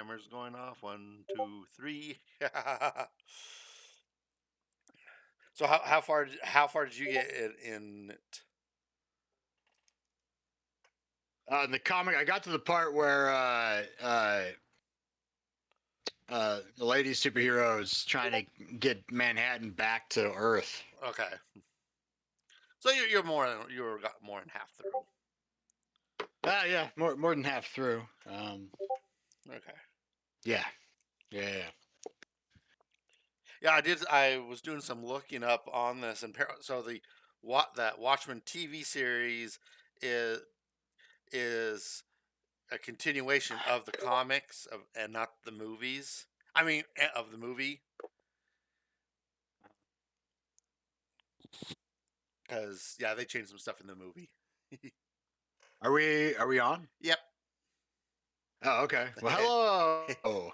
Timer's going off. One, two, three. So how far did you get in it? In the comic, I got to the part where the lady superhero is trying to get Manhattan back to Earth. Okay, so you're got more than half through. Yeah, more than half through. Okay. Yeah, yeah. Yeah, I did. I was doing some looking up on this, and so that Watchmen TV series is is a continuation of the comics and not the movies. I mean, of the movie, because yeah, they changed some stuff in the movie. Are we on? Yep. Oh, okay. Well, hello.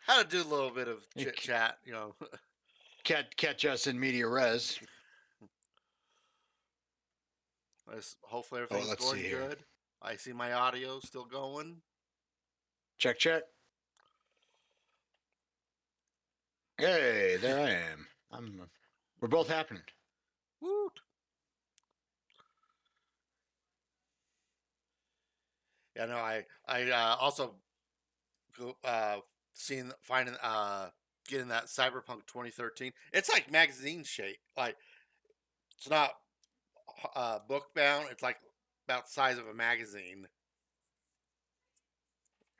How to do a little bit of You chit chat. catch us in media res. Hopefully Oh, everything's let's see going here. good. I see my audio still going. Check, check. Hey, there I am. We're both happening. Woot. Yeah, no, I also go seeing finding getting that Cyberpunk 2013. It's like magazine shape. Like it's not book bound. It's like about the size of a magazine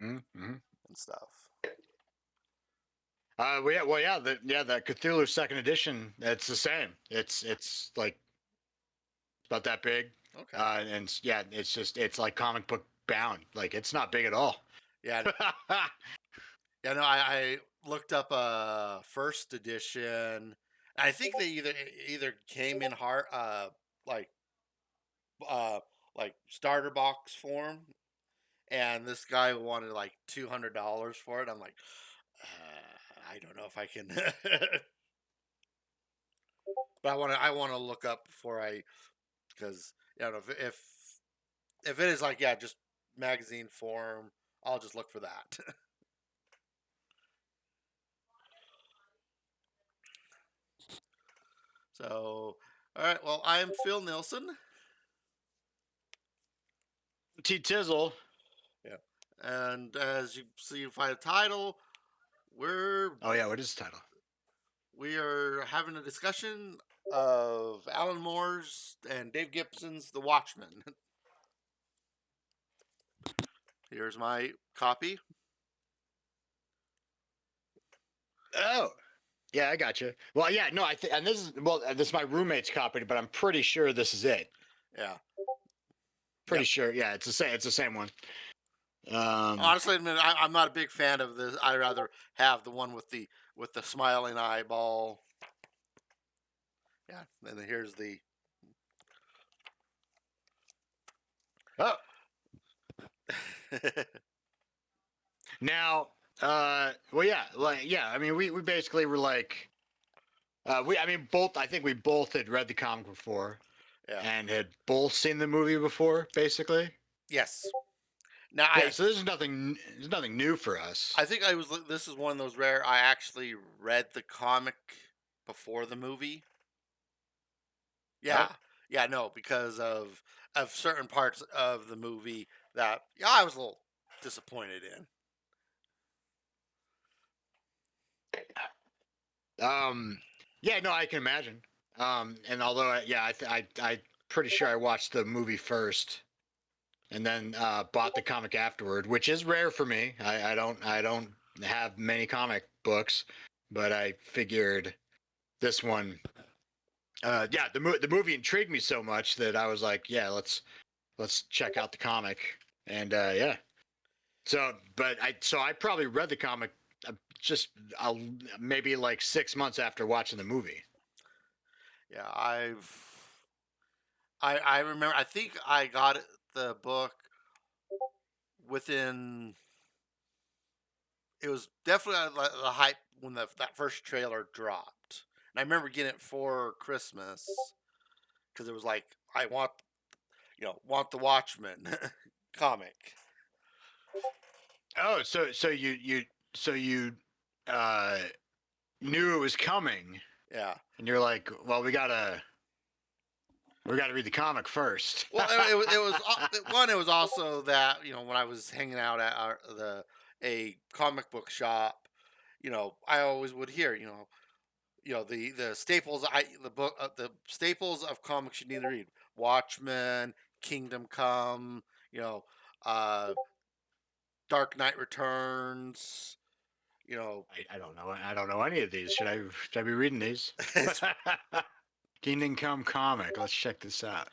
Mm-hmm. and stuff. That Cthulhu second edition. It's the same. It's like about that big, Okay. yeah, it's like comic book bound. Like it's not big at all. Yeah. Yeah. No, I looked up first edition. I think they either came in hard like uh like starter box form, and this guy wanted like $200 for it. I'm like, I don't know if I can, but I want to look up before I because if it is like yeah just magazine form, I'll just look for that. So all right, well I'm Phil Nilsson. T Tizzle. Yeah, and as you see by the title, we're Oh yeah, what is the title? we are having a discussion of Alan Moore's and Dave Gibson's The Watchmen. Here's my copy. Oh yeah, I got you. Well, yeah, no, I think, and this is my roommate's copy, but I'm pretty sure this is it. Yeah. Pretty Yep. sure, yeah, it's the same. It's the same one. Um, Honestly, admit I'm not a big fan of this. I rather have the one with the smiling eyeball. Yeah, and then here's the. oh, now, well, yeah, like, yeah. I mean, we basically were like, I mean, both. I think we both had read the comic before Yeah. and had both seen the movie before, basically. Yes. Now Yeah, so this is nothing. There's nothing new for us. I think I was. This is one of those rare. I actually read the comic before the movie. Oh, Yeah. Yeah. No, because of certain parts of the movie that yeah I was a little disappointed in. um, yeah, no, I can imagine. And although, yeah, I pretty sure I watched the movie first and then bought the comic afterward, which is rare for me. I don't have many comic books, but I figured this one. Yeah, the movie intrigued me so much that I was like, yeah, let's check out the comic, and yeah. So I probably read the comic just maybe like 6 months after watching the movie. Yeah, I remember. I think I got the book within. It was definitely the hype when that first trailer dropped, and I remember getting it for Christmas because it was like I want the Watchmen comic. Oh, so you uh knew it was coming, Yeah. and you're like, well, we gotta read the comic first. Well, one. It was also that when I was hanging out at a comic book shop, I always would hear the staples. The staples of comics you need to read: Watchmen, Kingdom Come, you know, uh, Dark Knight Returns. You know, I don't know. I don't know any of these. Should I be reading these? it's, Kingdom Come comic. Let's check this out.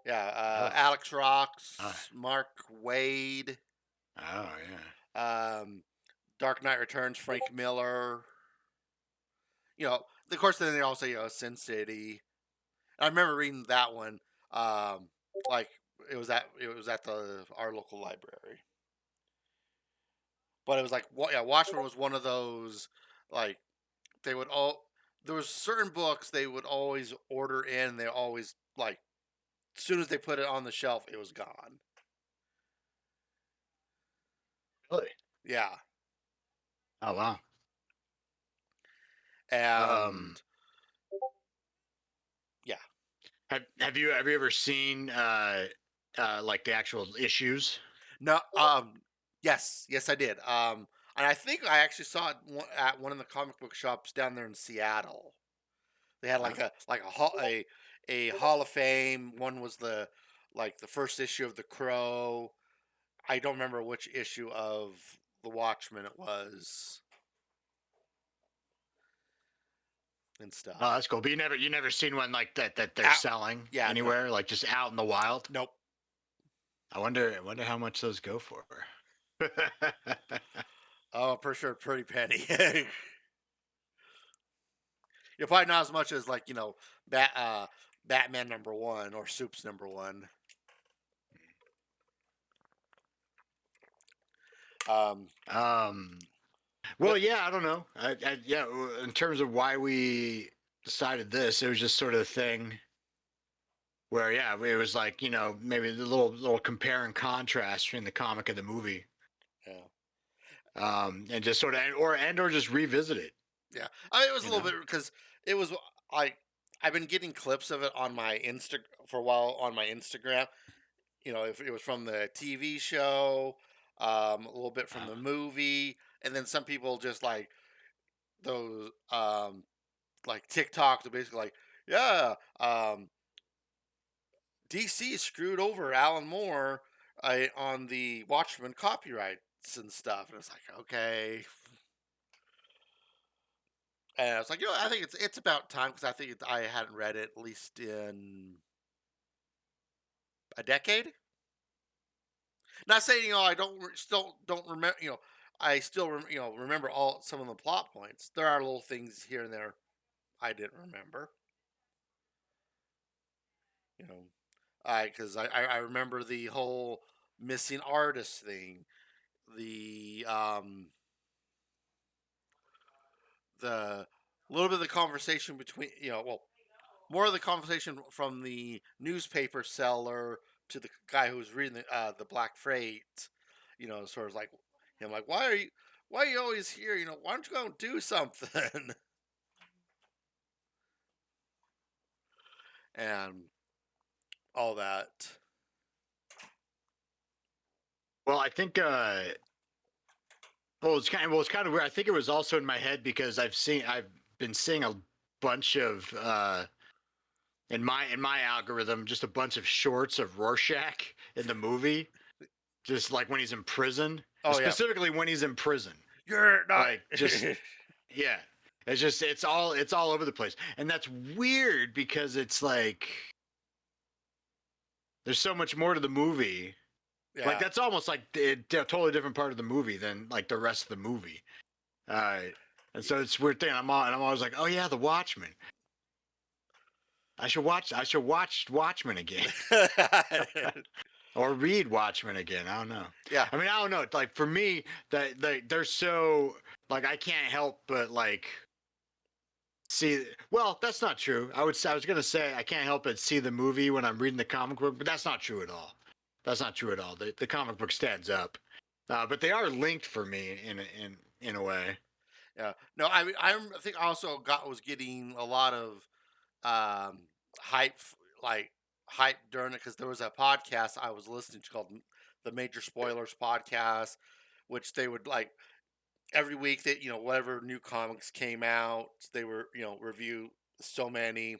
yeah, Oh, Alex uh, Rocks, Mark Wade, oh yeah. um, Dark Knight Returns, Frank Miller. Of course, then they also Sin City. I remember reading that one. Um, like it was at the our local library, but it was like yeah, Watchmen was one of those like they would all there was certain books they would always order in. They always like as soon as they put it on the shelf, it was gone. Really? Yeah, Oh wow. Um, and yeah, have you ever seen like the actual issues? no, yes, I did. And I think I actually saw it at one of the comic book shops down there in Seattle. They had Huh? like a Hall of Fame. One was the first issue of The Crow. I don't remember which issue of The Watchmen it was and Oh, stuff. that's cool. But you never seen one like that they're Out, selling yeah, no, anywhere, like just out in the wild. nope. I wonder how much those go for. Oh, for sure, pretty penny. You're probably not as much as Batman #1 or Soup's #1. Um, um, well, but yeah, I don't know. Yeah, in terms of why we decided this, it was just sort of a thing where, yeah, it was like, maybe the little compare and contrast between the comic and the movie, yeah, and just sort of, or just revisit it, yeah. I mean, it was a you little know. bit because it was like I've been getting clips of it on my Insta for a while on my Instagram. If it was from the TV show, a little bit from Uh, the movie, and then some people just like those like TikTok to basically like, yeah, DC screwed over Alan Moore on the Watchmen copyrights and stuff, and it's like, okay. And I was like, I think it's about time because I think I hadn't read it at least in a decade. Not saying I still don't remember. I still remember all some of the plot points. There are little things here and there I didn't remember. You know, I remember the whole missing artist thing, the the little bit of the conversation between well, more of the conversation from the newspaper seller to the guy who was reading the Black Freight. Sort of like him, like, why are you always here? Why don't you go and do something? And all that. well, I think, it's kind of weird. I think it was also in my head because I've been seeing a bunch of, in my algorithm, just a bunch of shorts of Rorschach in the movie, just like when he's in prison, Oh yeah, specifically when he's in prison. you're not. Like, just, yeah, it's all over the place, and that's weird because it's like there's so much more to the movie. Like, Yeah, that's almost like a totally different part of the movie than like the rest of the movie. And so it's a weird thing. I'm always like, oh yeah, the Watchmen. I should watch Watchmen again. Or read Watchmen again. I don't know. yeah, I mean, I don't know. Like, for me, that they're so, like, I can't help but like see. Well, that's not true. I was gonna say I can't help but see the movie when I'm reading the comic book, but that's not true at all. That's not true at all. The comic book stands up. But they are linked for me in a way. Yeah. No, I think I also was getting a lot of um hype like hype during it because there was a podcast I was listening to called the Major Spoilers podcast, which they would like every week that whatever new comics came out, they were review so many,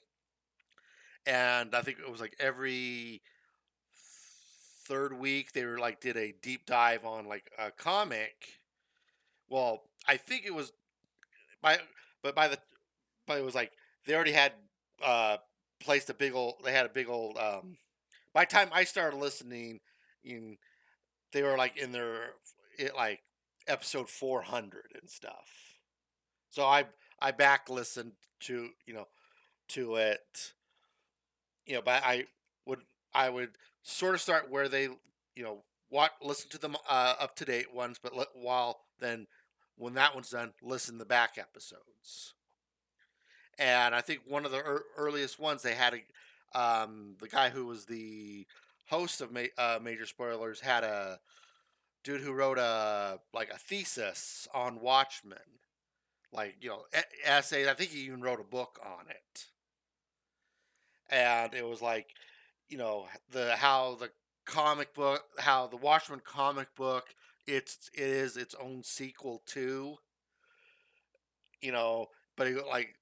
and I think it was like every third week they were like did a deep dive on like a comic. Well, I think it was by but by the but it was like they already had uh placed a big old they had a big old by the time I started listening in they were like in their like episode 400 and stuff. So I back listened to to it, but would I would sort of start where they what listen to them up to date ones, but while then when that one's done, listen to the back episodes. And I think one of the earliest ones they had the guy who was the host of Major Spoilers had a dude who wrote a like a thesis on Watchmen, like essays. I think he even wrote a book on it, and it was like the how the comic book, how the Watchmen comic book, it is its own sequel too, you know, but like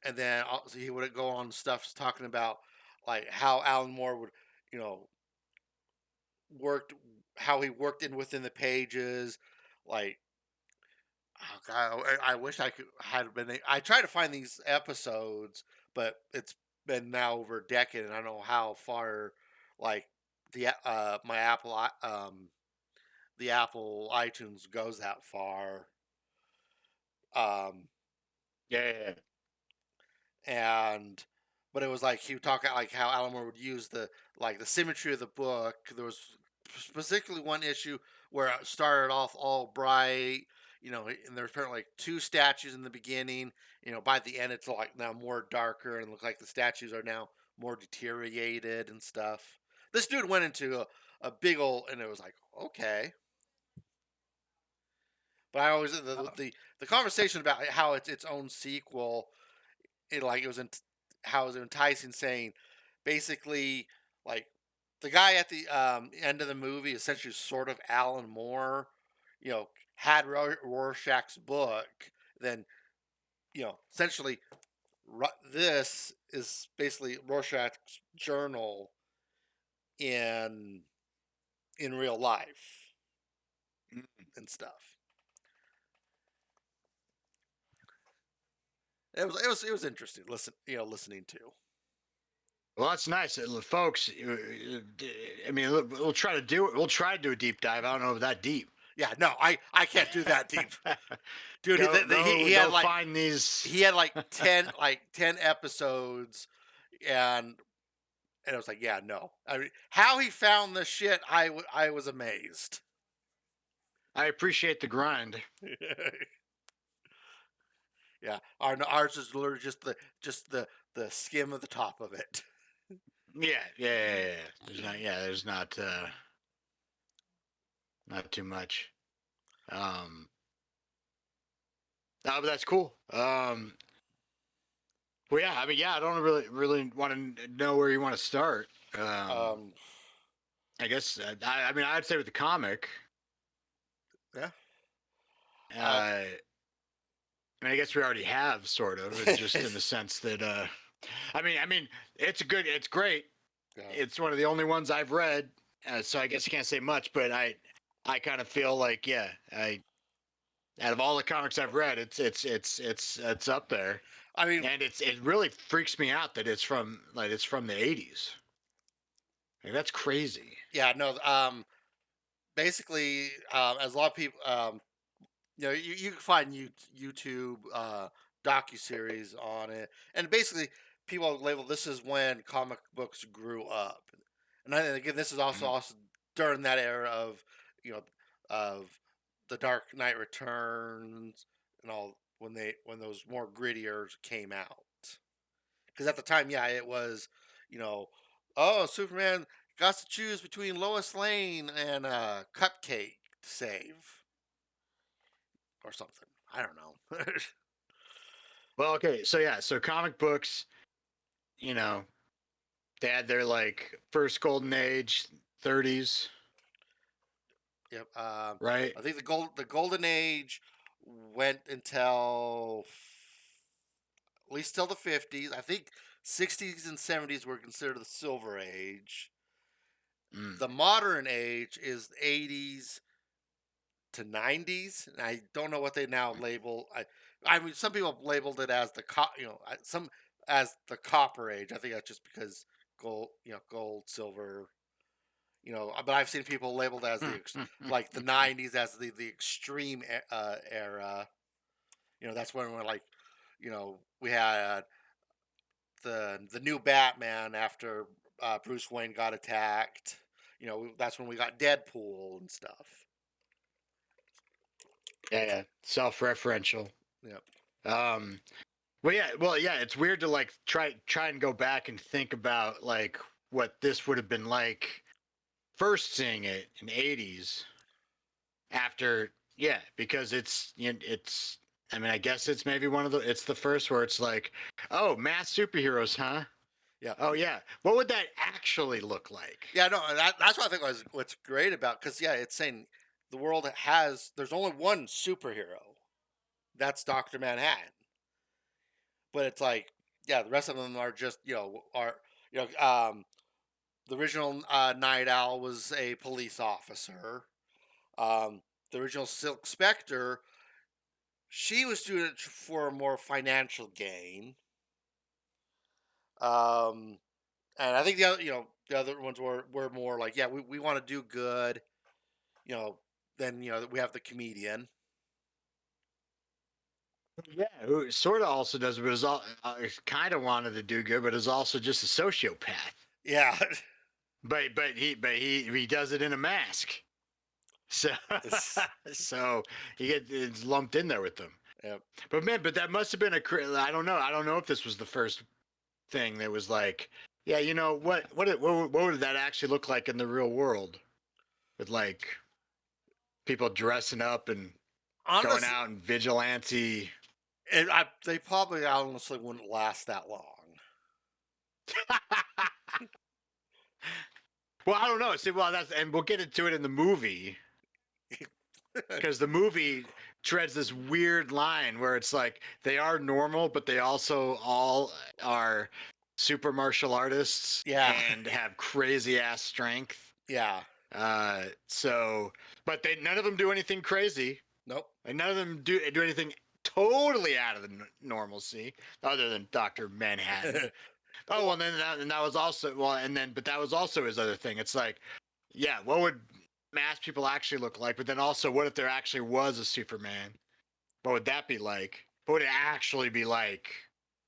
and then also he would go on stuff talking about like how Alan Moore would, you know, worked how he worked in within the pages, like oh god, I wish I could had been. I try to find these episodes, but it's been now over a decade, and I don't know how far, like my the Apple iTunes goes that far. Um, Yeah, yeah, yeah. and but it was like he would talk about like how Alan Moore would use the like the symmetry of the book. There was specifically one issue where it started off all bright, and there's apparently like two statues in the beginning. By the end it's like now more darker and look like the statues are now more deteriorated and stuff. This dude went into a big old, and it was like okay, but I always Oh, the conversation about how it's its own sequel it was how it was enticing, saying basically like the guy at the end of the movie essentially sort of Alan Moore, had Rorschach's book, then essentially this is basically Rorschach's journal in real life mm. and stuff. It was interesting listening to. Well, that's nice, folks. I mean, we'll try to do it. We'll try to do a deep dive. I don't know if that deep. Yeah, no, I can't do that deep, dude. He had Go like find these. 10 episodes, and it was like, yeah, no. I mean, how he found this shit, I was amazed. I appreciate the grind. Yeah, ours is literally just the skim of the top of it. Yeah, yeah, yeah, yeah. There's not too much. Um, but that's cool. Well, yeah, I mean, yeah, I don't really want to know where you want to start. Um, Um, I guess I mean, I'd say with the comic. yeah. Uh, Uh, I mean, I guess we already have sort of, and just in the sense that, I mean, it's great. yeah. It's one of the only ones I've read, so I guess you can't say much. But I kind of feel like, yeah, out of all the comics I've read, it's up there, I mean, and it really freaks me out that it's from the '80s. Like, that's crazy. yeah, no. Basically, as a lot of people, you can find YouTube docu series on it, and basically people label this is when comic books grew up, and again this is Mhm. also during that era of you know of the Dark Knight Returns and all when those more grittier came out, because at the time, yeah, it was you know oh Superman got to choose between Lois Lane and Cupcake. to save or something. I don't know. Well, okay, so yeah, so comic books, you know, they had their like first golden age, 30s, Yep. right? I think the golden age went until at least till the 50s. I think 60s and 70s were considered the silver age. Mm. The modern age is the 80s to 90s. And I don't know what they now label. I mean, some people have labeled it as some as the copper age. I think that's just because gold, silver, but I've seen people labeled as like the 90s as the extreme era. That's when we're like, we had the new Batman after Bruce Wayne got attacked. That's when we got Deadpool and stuff. Yeah, yeah, self-referential. Yep. Um, well, yeah, it's weird to like try and go back and think about like what this would have been like first seeing it in the 80s after, yeah, because it's I mean, I guess it's maybe it's the first where it's like, oh, mass superheroes, huh? Yeah. Oh yeah, what would that actually look like? Yeah. No, that's what I think was what's great about, because yeah, it's saying the world there's only one superhero. That's Doctor Manhattan. But it's like, yeah, the rest of them are just you know the original Night Owl was a police officer. The original Silk Spectre, she was doing it for more financial gain. Um, and I think the other ones were more like, yeah, we want to do good. You know, then we have the comedian. Yeah, who sort of also does, but is all kind of wanted to do good, but is also just a sociopath. Yeah. But he does it in a mask. So It's- so it's lumped in there with them. yeah. But man, but that must have been I don't know. I don't know if this was the first thing that was like, yeah, what would that actually look like in the real world with like people dressing up and going Honestly, out and vigilante. they probably honestly wouldn't last that long. Well, I don't know. See, well, and we'll get into it in the movie because the movie treads this weird line where it's like they are normal, but they also all are super martial artists Yeah. and have crazy ass strength. Yeah. So, but none of them do anything crazy, Nope. and none of them do anything totally out of the normalcy, other than Doctor Manhattan. Oh, well, then that was also but that was also his other thing. It's like, yeah, what would masked people actually look like? But then also, what if there actually was a Superman? What would that be like? What would it actually be like?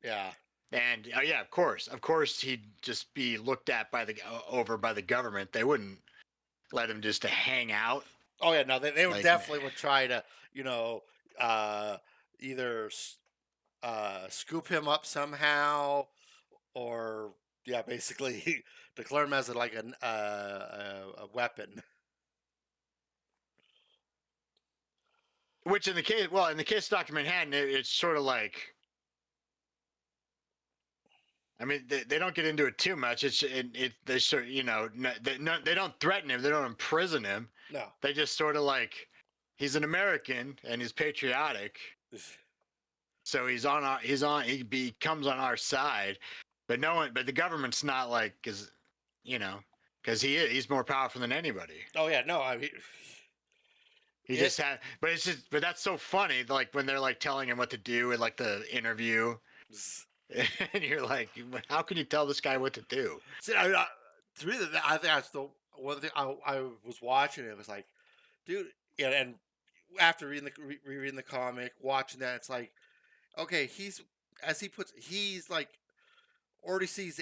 Yeah. And yeah, of course, he'd just be looked at over by the government. They wouldn't let him just to hang out. Oh yeah, no, they would Like, definitely would try to, uh, either scoop him up somehow, or yeah, basically declare him as a weapon. which in the case of Doctor Manhattan, it's sort of like, I mean, they don't get into it too much. They sort they don't threaten him. They don't imprison him. No. They just sort of like, he's an American and he's patriotic, so he becomes on our side. But no one, but the government's not like, you know, because he's more powerful than anybody. Oh yeah, no, I mean, He it. just had, but that's so funny. Like when they're like telling him what to do in like the interview, and you're like, how can you tell this guy what to do? See, to me, I think that's the one thing I was watching. It was like, dude, yeah, and after rereading the comic, watching that, it's like, okay, he's like already sees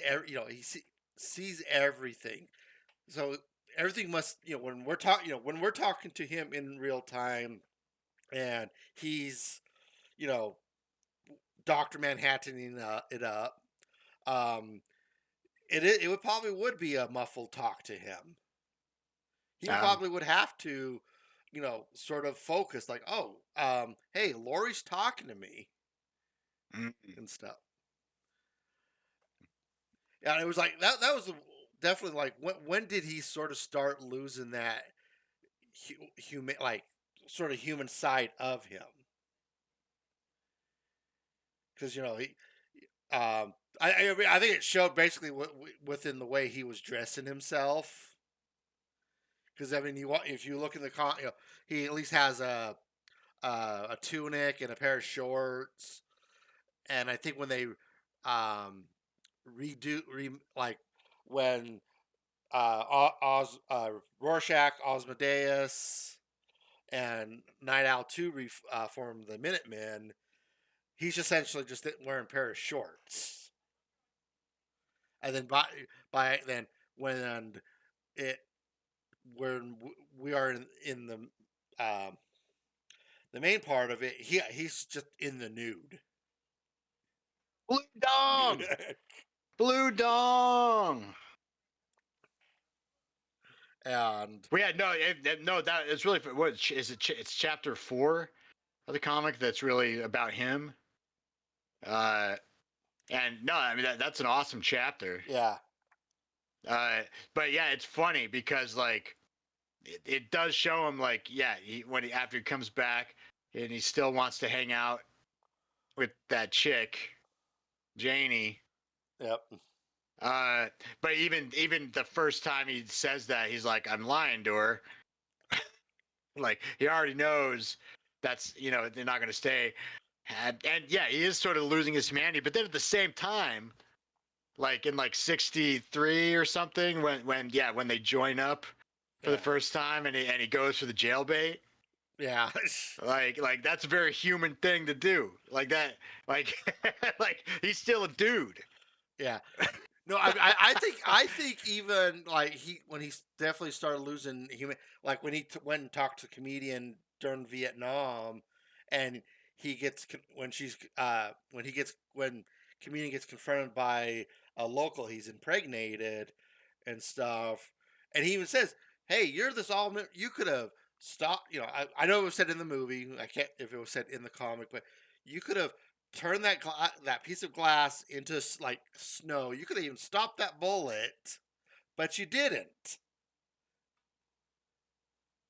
sees everything. So everything must, when we're talking to him in real time, and he's, you know Doctor Manhattaning it up. Um, it would probably would be a muffled talk to him. He Um, probably would have to, sort of focused, like, oh, hey, Lori's talking to me Mm. and stuff. Yeah, and it was like that was definitely like when did he sort of start losing that human, like, sort of human side of him? Because he I mean, I think it showed basically within the way he was dressing himself. Because I mean, if you look in the he at least has a tunic and a pair of shorts. And I think when they like when Rorschach, Osmodeus, and Night Owl 2 form the Minutemen, he's essentially just wearing a pair of shorts. And then by then when it when we are in the main part of it, he's just in the nude. Blue Dong, Blue Dong. And Well, yeah, no, no, that it's really what is it? It's chapter 4 of the comic that's really about him. Uh, and no, I mean that's an awesome chapter. yeah, Uh, but yeah, it's funny because like it does show him like yeah, after he comes back and he still wants to hang out with that chick, Janie. yep, Uh, but even the first time he says that, he's like, "I'm lying to her." Like he already knows that's they're not going to stay. And yeah, he is sort of losing his humanity. But then at the same time, like in like '63 or something, when they join up for the yeah, first time, and he goes for the jailbait. yeah, Like that's a very human thing to do. Like that, like like he's still a dude. yeah. No, I think even like when he definitely started losing human, like when he went and talked to a comedian during Vietnam, and he gets when comedian gets confronted by a local he's impregnated and stuff, and he even says, "Hey, you're this all you could have stopped." I know it was said in the movie. I can't if it was said in the comic, but you could have turned that piece of glass into like snow. You could have even stopped that bullet, but you didn't.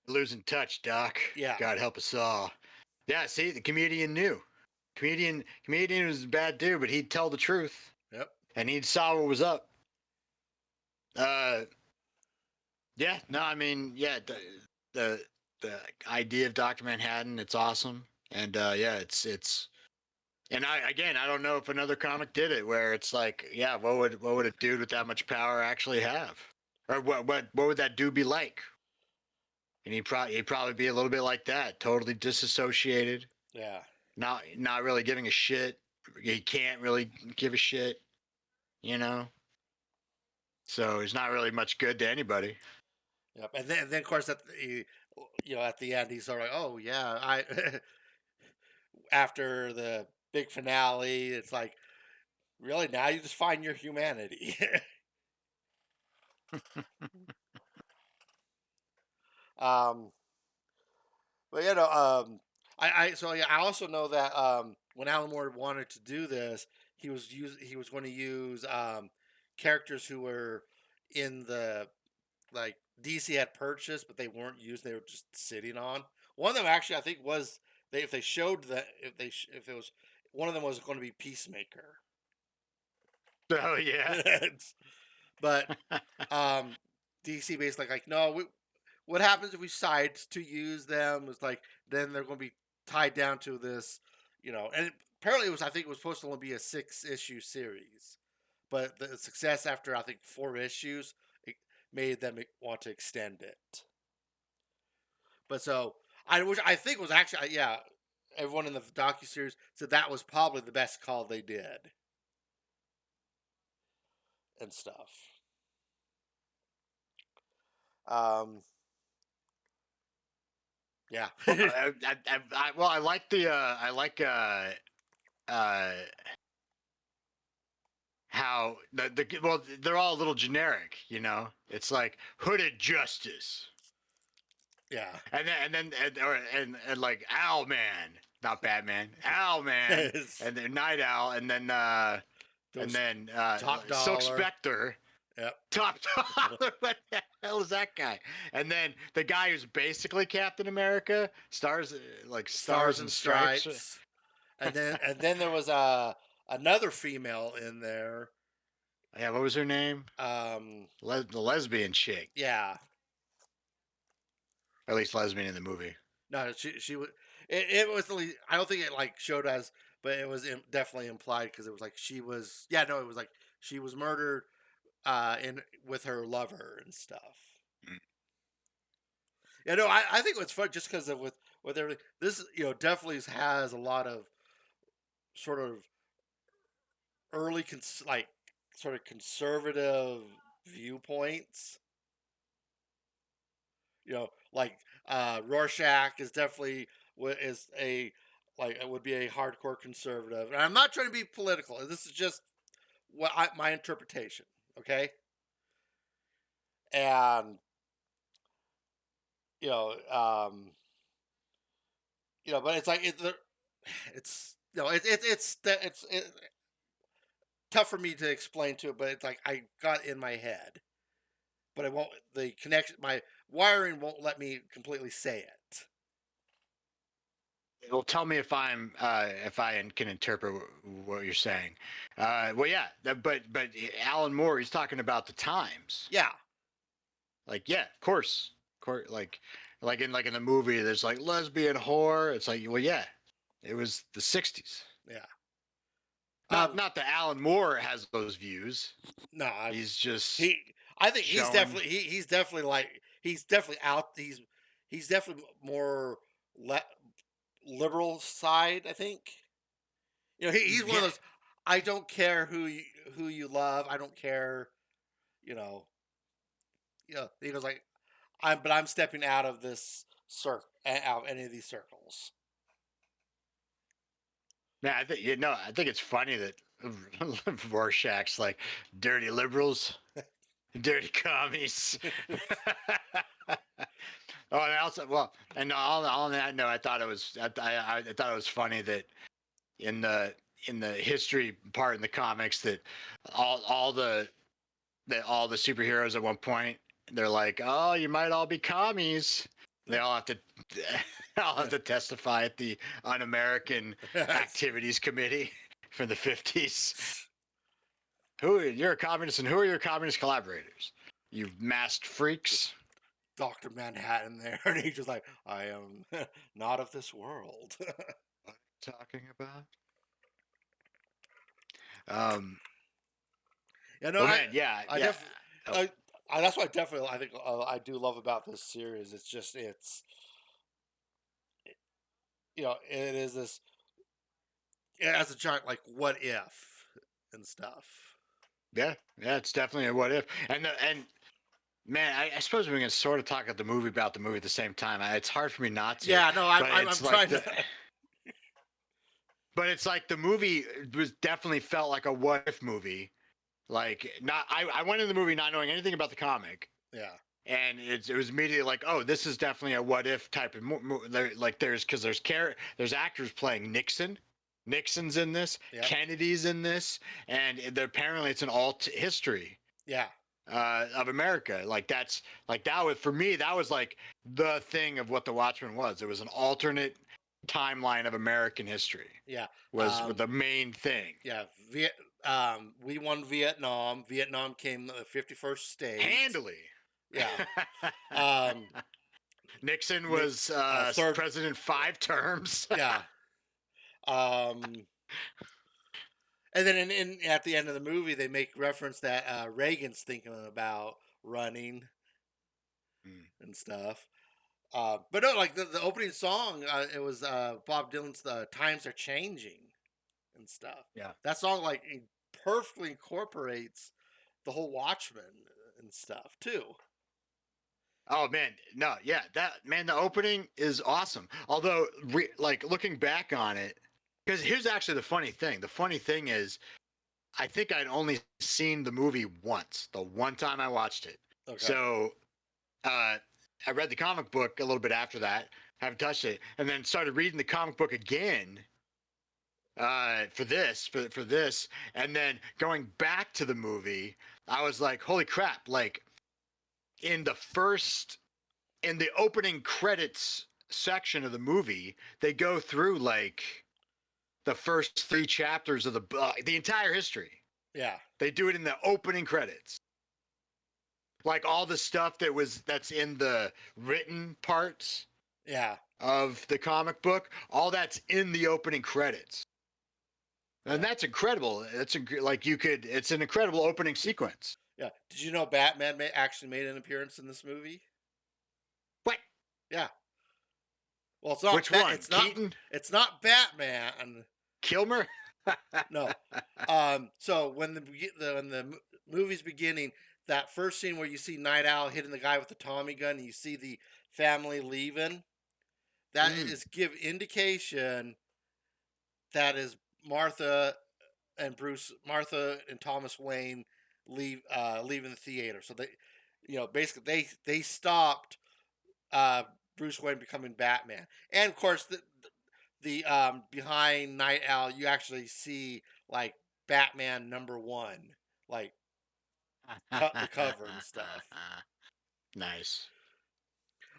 Losing touch, Doc. Yeah. God help us all. Yeah, see, the comedian knew. Comedian was a bad dude, but he'd tell the truth, Yep. and he saw what was up. Uh, yeah, no, I mean, yeah, the the idea of Doctor Manhattan, it's awesome, and yeah, it's. And I don't know if another comic did it where it's like, yeah, what would a dude with that much power actually have, or what would that dude be like? And he'd probably be a little bit like that, totally disassociated, Yeah. not really giving a shit. He can't really give a shit, you know. So he's not really much good to anybody. Yep. And then of course at the end he's sort of like, oh yeah, I after the big finale, it's like really now you just find your humanity. um, but so yeah, I also know that when Alan Moore wanted to do this, he was going to use characters who were in the like DC had purchased, but they weren't used; they were just sitting on. One of them actually, I think, was if they showed that if it was one of them was going to be Peacemaker. Oh yeah. But DC basically like no, what happens if we decide to use them? It's like then they're going to be tied down to this, and apparently it was I think it was supposed to only be a 6-issue series, but the success after I think 4 issues it made them want to extend it. But so which I think was actually yeah, everyone in the docu series said that was probably the best call they did and stuff. Um, yeah, Well, I like uh how well they're all a little generic, you know. It's like hooded justice, Yeah. And like Owlman, not Batman, Owlman, It's and then Night Owl, and those then top Silk dollar. Spectre, Yep. Top Dollar. What the hell is that guy? And then the guy who's basically Captain America, Stars Stars and and Stripes. Stripes. And then there was another female in there. Yeah, what was her name? Um, The lesbian chick, yeah. or at least lesbian in the movie. No, she was. It was. I don't think it like showed us, but it was definitely implied because it was like she was. Yeah, no, it was like she was murdered, in with her lover and stuff. Mm. Yeah, no, I think it's fun just because of with everything. This definitely has a lot of sort of early like sort of conservative viewpoints. Like Rorschach is definitely is a like it would be a hardcore conservative. And I'm not trying to be political. This is just my interpretation. Okay, and you know, um, but it's like it's it's tough for me to explain to it, but it's like I got in my head, but it won't. The connection, my wiring won't let me completely say it. Well, tell me if I can interpret what you're saying. Well, yeah, but Alan Moore, he's talking about the times. Yeah, Like, yeah, of course, like in the movie, there's like lesbian whore. It's like, well, yeah, it was the '60s. yeah. Um, Not that Alan Moore has those views. no, He's just he. I think showing. he's definitely like he's definitely out. He's definitely more le- liberal side. I think he's one of Yeah, those. I don't care who you love. I don't care. You know. He goes like I'm stepping out of this circle, out of any of these circles. man, I think it's funny that Rorschach's like dirty liberals, dirty commies. Oh, and also, well, and on that note, I thought it was, I thought it was funny that in the history part in the comics that all the all the superheroes at one point they're like, oh, you might all be commies. They all have to all have to testify at the Un-American Activities Committee from the 50s. You're a communist, and who are your communist collaborators? You masked freaks. Dr. Manhattan there, and he's just like, I am not of this world. What are you talking about? Um, No, well, man, yeah, I yeah. definitely, Oh, that's what I think I do love about this series. It's just it is this as a giant like what if and stuff. yeah, yeah, it's definitely a what if. And man, I suppose we can sort of talk about the movie at the same time. It's hard for me not to, Yeah, no, but I'm it's like trying to. the movie was definitely felt like a what if movie. Like not, I went in the movie not knowing anything about the comic, Yeah, and it was immediately like, oh, this is definitely a what if type of like there's actors playing Nixon. Nixon's in this, yeah, Kennedy's in this, and apparently it's an alt history yeah, of America. Like that was for me. That was like the thing of what the Watchmen was. It was an alternate timeline of American history. yeah. Was the main thing. Yeah, we won Vietnam. Vietnam came the 51st state. Handily. Yeah. Um, Nixon was third. president 5 terms. Yeah. Um, and then at the end of the movie, they make reference that Reagan's thinking about running Mm. and stuff. But no, like the opening song, it was Bob Dylan's "Times Are Changing" and stuff. Yeah. That song like perfectly incorporates the whole Watchmen and stuff too. Oh man, no, yeah, that man, the opening is awesome. Although, like looking back on it, because here's actually the funny thing. The funny thing is, I think I'd only seen the movie once. The one time I watched it. Okay. So, uh, I read the comic book a little bit after that, haven't touched it, and then started reading the comic book again for this, and then going back to the movie. I was like, holy crap! Like in the first in the opening credits section of the movie, they go through like the first 3 chapters of the entire history. Yeah. They do it in the opening credits. Like all the stuff that's in the written parts Yeah. of the comic book, all that's in the opening credits. And Yeah. that's incredible. It's an incredible opening sequence. Yeah. Did you know Batman actually made an appearance in this movie? What? Yeah. Well, it's not. Which one? Keaton? It's not Batman. Kilmer? No. So when the movie's beginning, that first scene where you see Night Owl hitting the guy with the Tommy gun, and you see the family leaving, that Mm. is give indication that is Martha Martha and Thomas Wayne leaving the theater. So they, basically they stopped uh, Bruce Wayne becoming Batman, and of course the behind Night Owl you actually see like Batman #1, like cut the cover and stuff. Nice.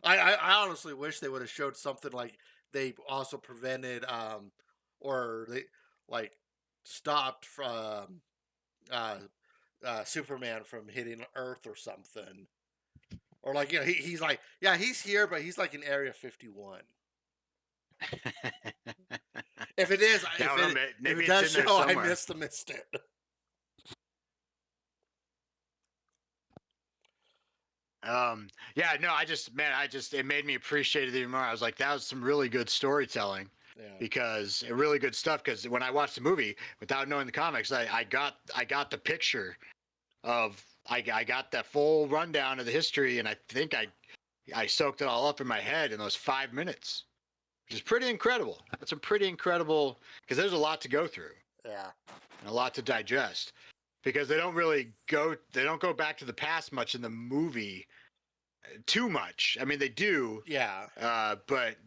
I honestly wish they would have showed something like they also prevented or they like stopped from uh Superman from hitting Earth or something. Or like he's like he's here but he's like in Area 51. If it is I don't know. if Maybe it it's does in there show I somewhere. missed it. Yeah, no, it made me appreciate it even more. I was like, that was some really good storytelling Yeah. because really good stuff. Because when I watched the movie without knowing the comics, I got the picture of I got that full rundown of the history, and I think I soaked it all up in my head in those 5 minutes, which is pretty incredible. That's a pretty incredible because there's a lot to go through Yeah. and a lot to digest because they don't go back to the past much in the movie too much. I mean, they do, Yeah. but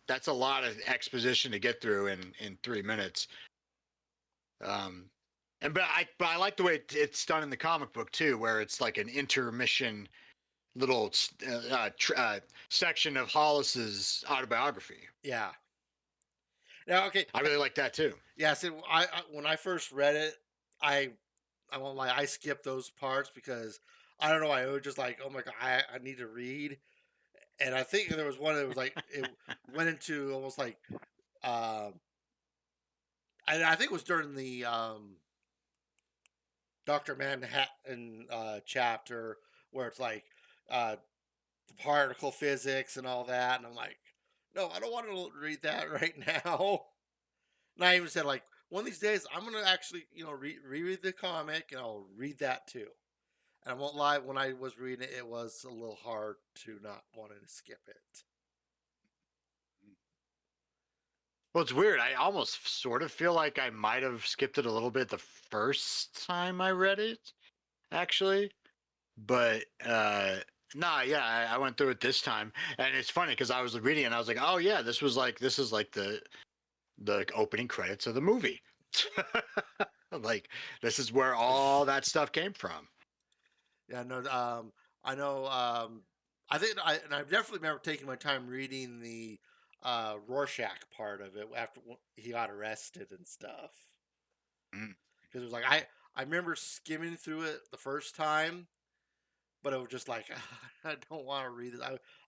that's a lot of exposition to get through in 3 minutes. Um, but I like the way it's done in the comic book too, where it's like an intermission little section of Hollis's autobiography. Yeah. Now, okay. I really like that too. Yeah. So I when I first read it, I I won't lie, I skipped those parts because I don't know. I was just like, oh my god, I need to read. And I think there was one that was like it went into almost like I think it was during the Doctor Manhattan chapter where it's like uh, particle physics and all that, and I'm like, no, I don't want to read that right now. And I even said like one of these days I'm gonna actually reread the comic and I'll read that too. And I won't lie, when I was reading it, it was a little hard to not want to skip it. Well, it's weird. I almost sort of feel like I might have skipped it a little bit the first time I read it, actually. But nah, yeah, I went through it this time, and it's funny because I was reading it and I was like, oh yeah, this is like the opening credits of the movie. Like this is where all that stuff came from. Yeah, no, I know. I think I definitely remember taking my time reading the Rorschach part of it after he got arrested and stuff. Mm. Because it was like I remember skimming through it the first time, but it was just like I don't want to read it.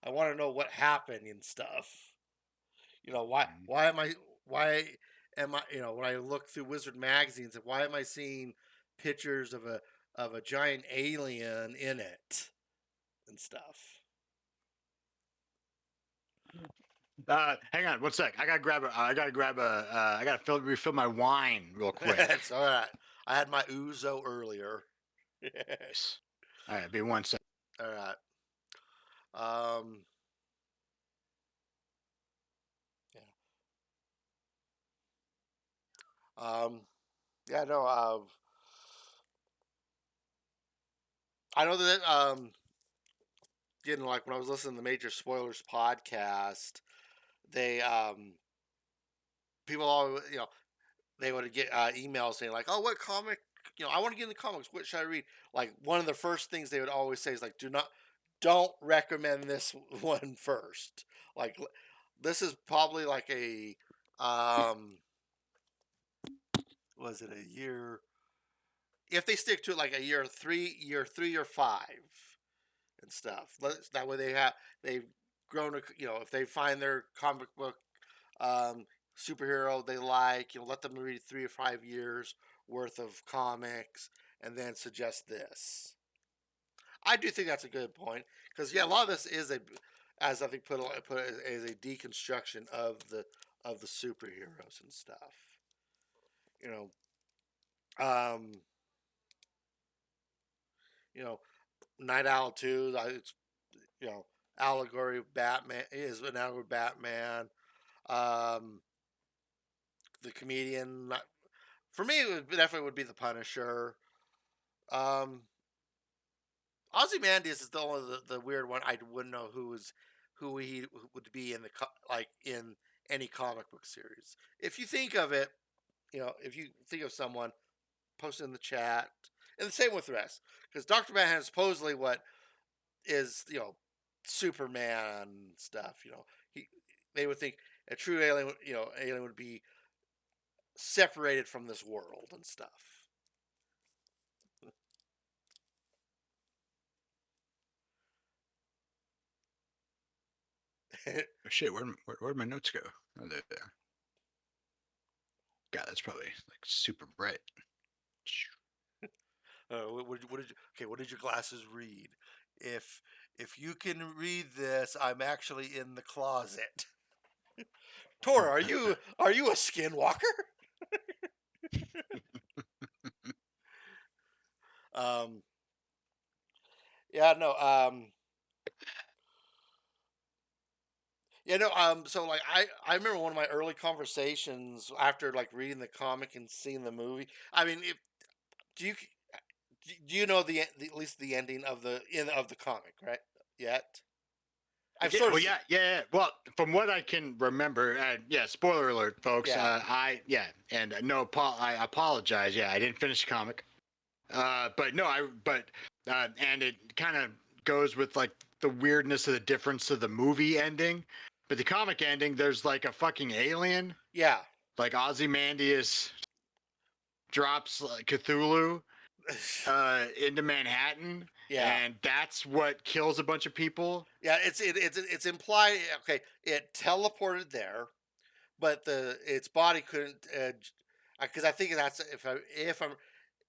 I want to know what happened and stuff. Mm. Why am I when I look through Wizard magazines, why am I seeing pictures of a giant alien in it and stuff? Hang on one sec. I gotta refill my wine real quick. It's all right. I had my Uzo earlier. Nice. All right, be one sec. All right. Um. Yeah. Yeah. No. I know that. getting like when I was listening to the Major Spoilers podcast, they people always they would get emails saying like, "Oh, what comic? I want to get into comics. What should I read?" Like one of the first things they would always say is like, don't recommend this one first. Like this is probably like a was it a year? If they stick to it, like a year three or five and stuff. That way they've grown. If they find their comic book um, superhero they like, let them read 3 or 5 years worth of comics and then suggest this. I do think that's a good point because yeah, a lot of this is as I think put it as a deconstruction of the superheroes and stuff. You know, um, you know, Night Owl 2. It's you know allegory of Batman is an allegory of Batman. Um, the comedian for me it definitely would be the Punisher. Um, Ozymandias is the only the weird one. I wouldn't know who he would be in like in any comic book series. If you think of it, if you think of someone, post it in the chat. And the same with the rest, because Doctor Manhattan is supposedly what is Superman stuff. He they would think a true alien, alien would be separated from this world and stuff. Oh shit, where'd my notes go? Oh, there. God, that's probably like super bright. What did you? Okay, what did your glasses read? If if you can read this, I'm actually in the closet. Tor, are you a skinwalker? Um, yeah, no, so like I remember one of my early conversations after like reading the comic and seeing the movie. I mean, if do you do you know at least the ending of the comic, right? Yet I've Yeah, sort well, of yeah. Well, from what I can remember, yeah. Spoiler alert, folks. yeah. And no, I apologize. Yeah, I didn't finish the comic. But no, and it kind of goes with like the weirdness of the difference of the movie ending. But the comic ending, there's like a fucking alien, Yeah. like Ozymandias drops Cthulhu into Manhattan, Yeah. and that's what kills a bunch of people. Yeah, it's implied. Okay, it teleported there, but the its body couldn't. Because I think that's if I'm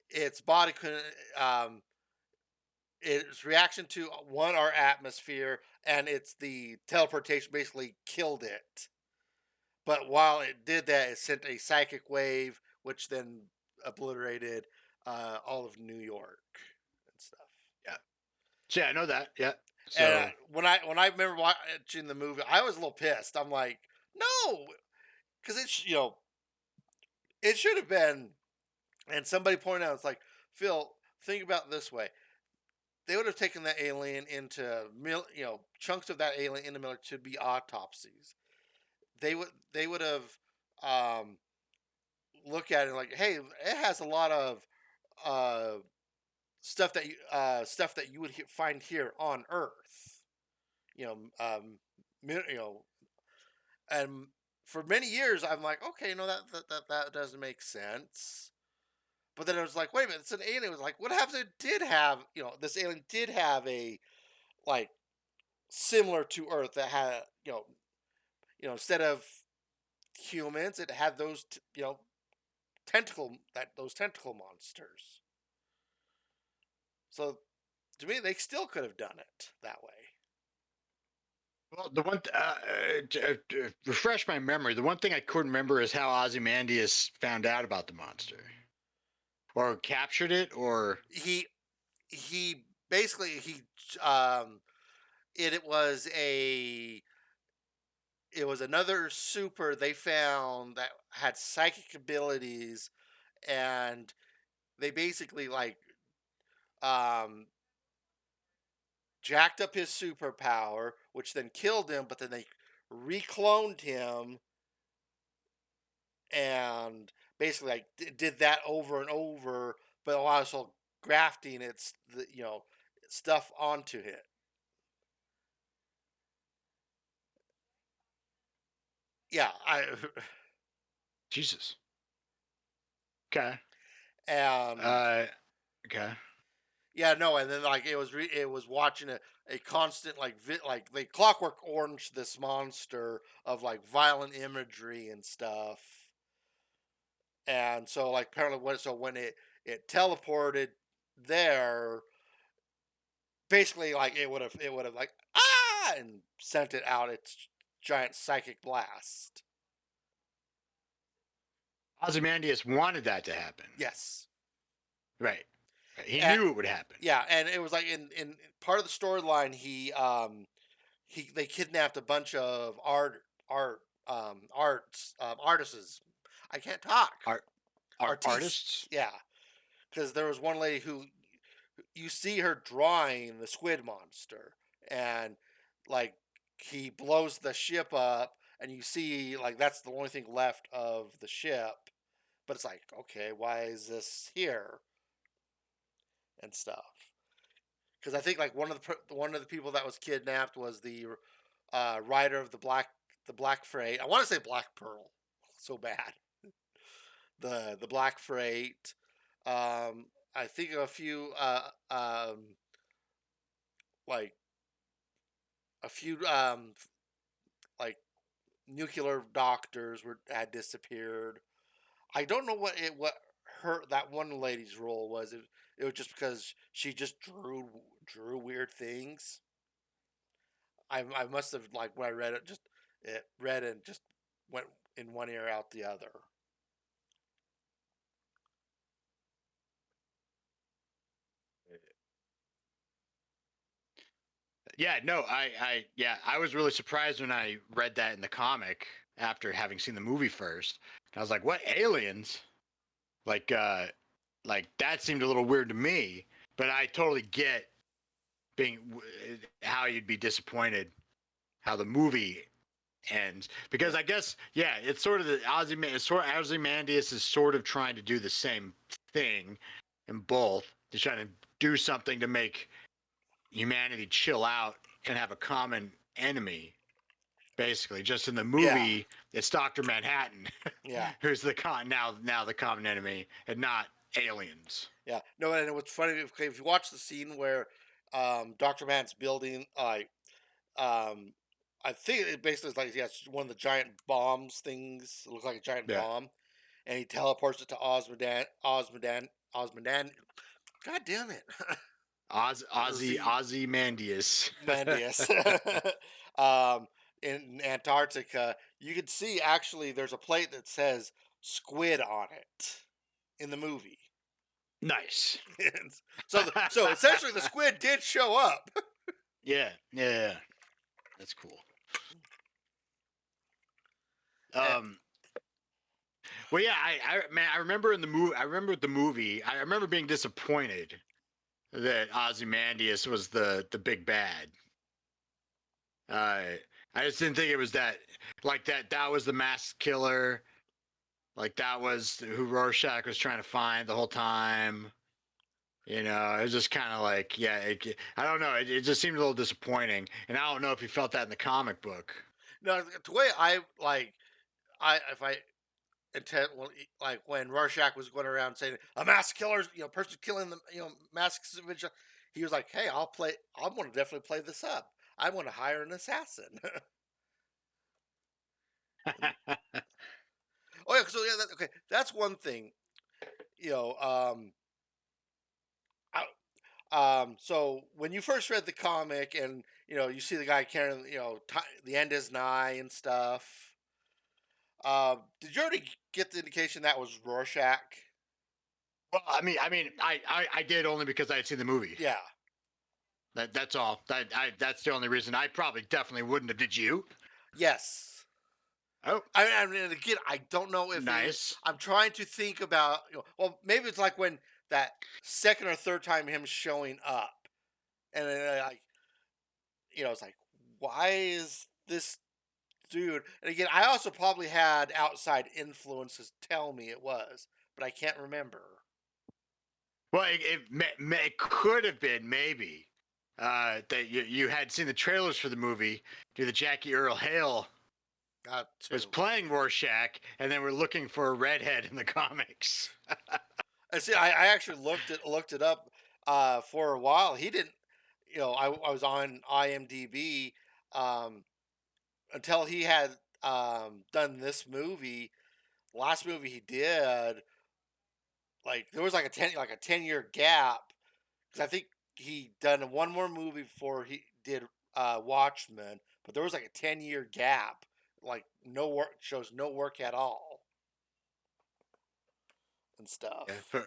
its body couldn't. Its reaction to one our atmosphere and it's the teleportation basically killed it. But while it did that, it sent a psychic wave, which then obliterated all of New York and stuff. Yeah. So yeah, I know that. Yeah. And So when I remember watching the movie, I was a little pissed. I'm like, no, because it should have been. And somebody pointed out, it's like, Phil, think about it this way: they would have taken that alien into chunks of that alien into Miller to be autopsies. They would have um, looked at it like, hey, it has a lot of uh, stuff that you would find here on Earth. You know, you know, and for many years I'm like, okay, no, that doesn't make sense. But then it was like, wait a minute, it's an alien. It was like, what happens if it did have, this alien did have a like similar to Earth that had, instead of humans, it had those tentacle monsters. So to me, they still could have done it that way. well, refresh my memory. The one thing I couldn't remember is how Ozymandias found out about the monster, or captured it, or He basically um it was another super they found that had psychic abilities, and they basically like um jacked up his superpower, which then killed him, but then they recloned him and basically like did that over and over, but also grafting its stuff onto it. Yeah, I Jesus. Okay. and Uh. Okay. yeah, no, and then like it was watching a constant like they clockwork orange this monster of like violent imagery and stuff. And so like apparently when it teleported there, basically like it would have like and sent it out its giant psychic blast. Ozymandias wanted that to happen. Yes. Right. Right. He And knew it would happen. yeah, and it was like in part of the storyline he they kidnapped a bunch of artists. I can't talk. Art, Artistes. artists. Yeah, because there was one lady who you see her drawing the squid monster, and like he blows the ship up, and you see like that's the only thing left of the ship. But it's like, okay, why is this here and stuff? Because I think like one of the people that was kidnapped was the writer of the Black Freight. I want to say Black Pearl, so bad. The Black Freight. I think a few like a few like nuclear doctors were had disappeared. I don't know what her that one lady's role was. It was just because she just drew weird things. I must have like when I read it just it read and just went in one ear out the other. Yeah. No. Yeah. I was really surprised when I read that in the comic after having seen the movie first. I was like, "What aliens?" Like, like that seemed a little weird to me. But I totally get how you'd be disappointed how the movie ends because Yeah. I guess yeah, it's sort of the Ozymandias is sort of trying to do the same thing in both. He's trying to do something to make humanity chill out and have a common enemy. Basically, just in the Yeah. movie, it's Doctor Manhattan, Yeah. who's the now the common enemy, and not aliens. Yeah. No, and what's funny if you watch the scene where Dr. Man's building um I think it basically is like yeah, it's one of the giant bombs things. It looks like a giant Yeah, bomb, and he teleports it to Osmodan. God damn it, Z Ozymandias. Mandius. um, in Antarctica, you can see actually there's a plate that says squid on it in the movie. Nice. So essentially the squid did show up. Yeah, yeah, that's cool. Eh, Um, well, yeah, man, I remember in the movie. I remember the movie. I remember being disappointed that Ozymandias was the big bad. Uh, I just didn't think it was that like that. That was the masked killer. Like that was who Rorschach was trying to find the whole time. You know, it was just kind of like, yeah, I don't know. It just seemed a little disappointing, and I don't know if you felt that in the comic book. no, the way I like I if I intent like when Rorschach was going around saying a mass killer, person killing the mass vigil, he was like, "Hey, I'll play. I'm going to definitely play this up. I want to hire an assassin." Oh yeah, so yeah, okay, that's one thing. You know, so when you first read the comic and you see the guy carrying the end is nigh and stuff. Did you already get the indication that was Rorschach? Well, I did only because I had seen the movie. Yeah. That's all. That's the only reason. I probably definitely wouldn't have. Did you? Yes. Oh, I mean, again, I don't know if nice. I'm trying to think about. Well, maybe it's like when that second or third time him showing up, and then, like. it's like, why is this dude? And again, I also probably had outside influences tell me it was, but I can't remember. Well, it could have been maybe that you had seen the trailers for the movie. Do the Jackie Earl Hale Got was to. playing Rorschach, and then we're looking for a redhead in the comics. And see, I actually looked it up for a while. He didn't, I was on IMDb um, until he had done this movie. Last movie he did, like there was like a 10-year gap because I think he done one more movie before he did Watchmen, but there was like a 10-year gap, like no work, shows no work at all and Yeah, stuff.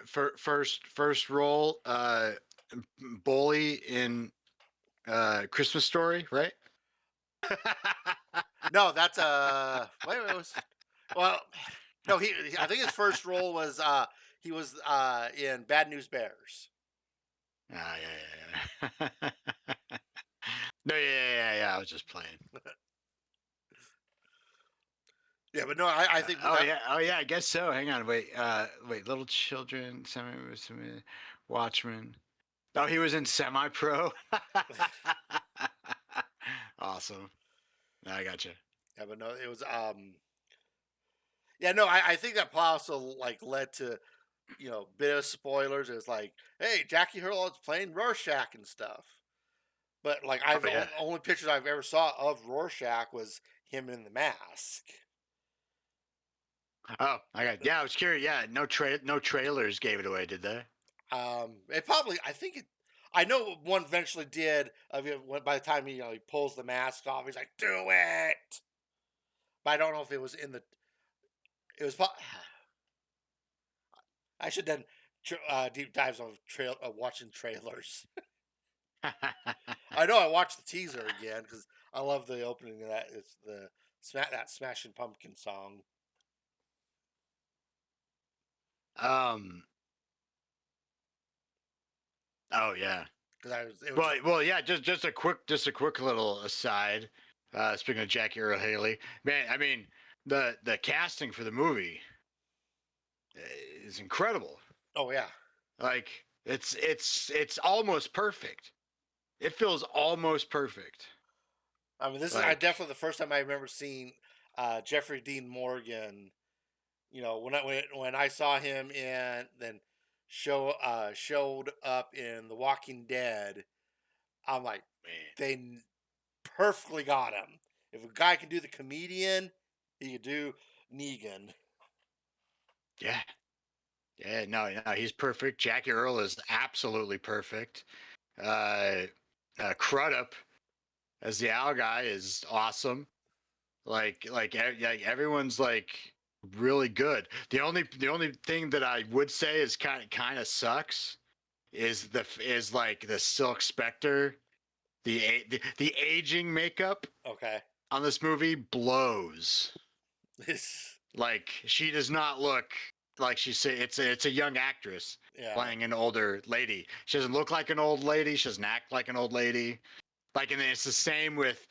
for first role, Bully in Christmas Story, right? No, that's wait, it was well, no, I think his first role was he was in Bad News Bears. Ah, yeah, yeah, yeah. No, yeah, yeah. I was just playing. Yeah, but no, I think Oh that yeah, oh yeah. I guess so. Hang on, wait, wait. Little children, Watchmen. Oh, he was in Semi Pro. Awesome. I gotcha. yeah, but no, it was yeah, no, I think that plot also like led to bit of spoilers. It's like, hey, Jackie Hurl is playing Rorschach and stuff. But like Oh yeah. only pictures I've ever saw of Rorschach was him in the mask. Oh, I got. Yeah, I was curious. Yeah, no trailers gave it away, did they? It probably I think it. I know one eventually did. Of it when by the time he pulls the mask off, he's like, "Do it!" But I don't know if it was in the. It was. I should done deep dives on watching trailers. I know I watched the teaser again because I love the opening of that. It's that Smashing Pumpkin song um. Oh yeah. because I was it was Well, yeah. Just a quick little aside. Speaking of Jackie Earl Haley, man, I mean the casting for the movie is incredible. oh yeah. Like it's almost perfect. It feels almost perfect. I mean, this is I Like definitely the first time I remember seeing Jeffrey Dean Morgan. When I saw him in then showed up in The Walking Dead, I'm like, man, they perfectly got him. If a guy can do the comedian, he could do Negan. yeah, yeah. No, no, he's perfect. Jackie Earl is absolutely perfect. Uh, Crudup as the owl guy is awesome. Like everyone's like really good. The only thing that I would say is kind of sucks is like the Silk Spectre, the aging makeup Okay. on this movie blows. This Like she does not look like it's a young actress yeah. playing an older lady. She doesn't look like an old lady. She doesn't act like an old lady. Like, and it's the same with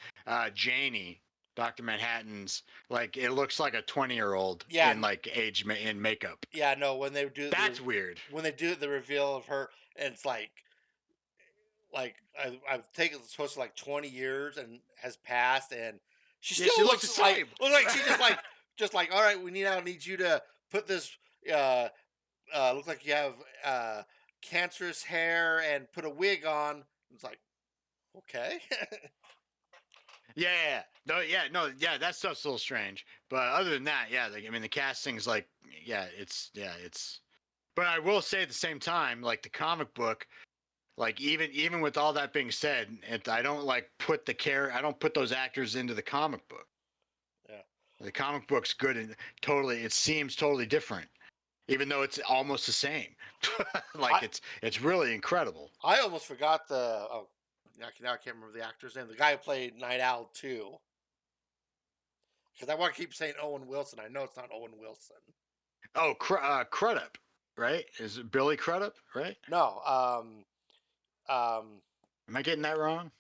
Janie, Doctor Manhattan's. Like, it looks like a 20-year-old Yeah, in like in makeup. yeah, no, when they do That's weird. when they do the reveal of her and it's I've taken it's supposed to like 20 years and has passed and she Yeah, she still looks the same. looks like she just like all right, I need you to put this uh look like you have cancerous hair and put a wig on. It's like, okay. Yeah, no, yeah, no, yeah. That stuff's a little strange, but other than that, yeah. Like, I mean, the casting's like, it's. But I will say at the same time, like the comic book, like even with all that being said, I don't like I don't put those actors into the comic book. Yeah. The comic book's good and totally, it seems totally different, even though it's almost the same. I Like it's really incredible. I almost forgot the now I can't remember the actor's name. The guy who played Night Owl 2. Because I want to keep saying Owen Wilson. I know it's not Owen Wilson. Oh, Crudup, right? Is it Billy Crudup, right? No, um, Am I getting that wrong?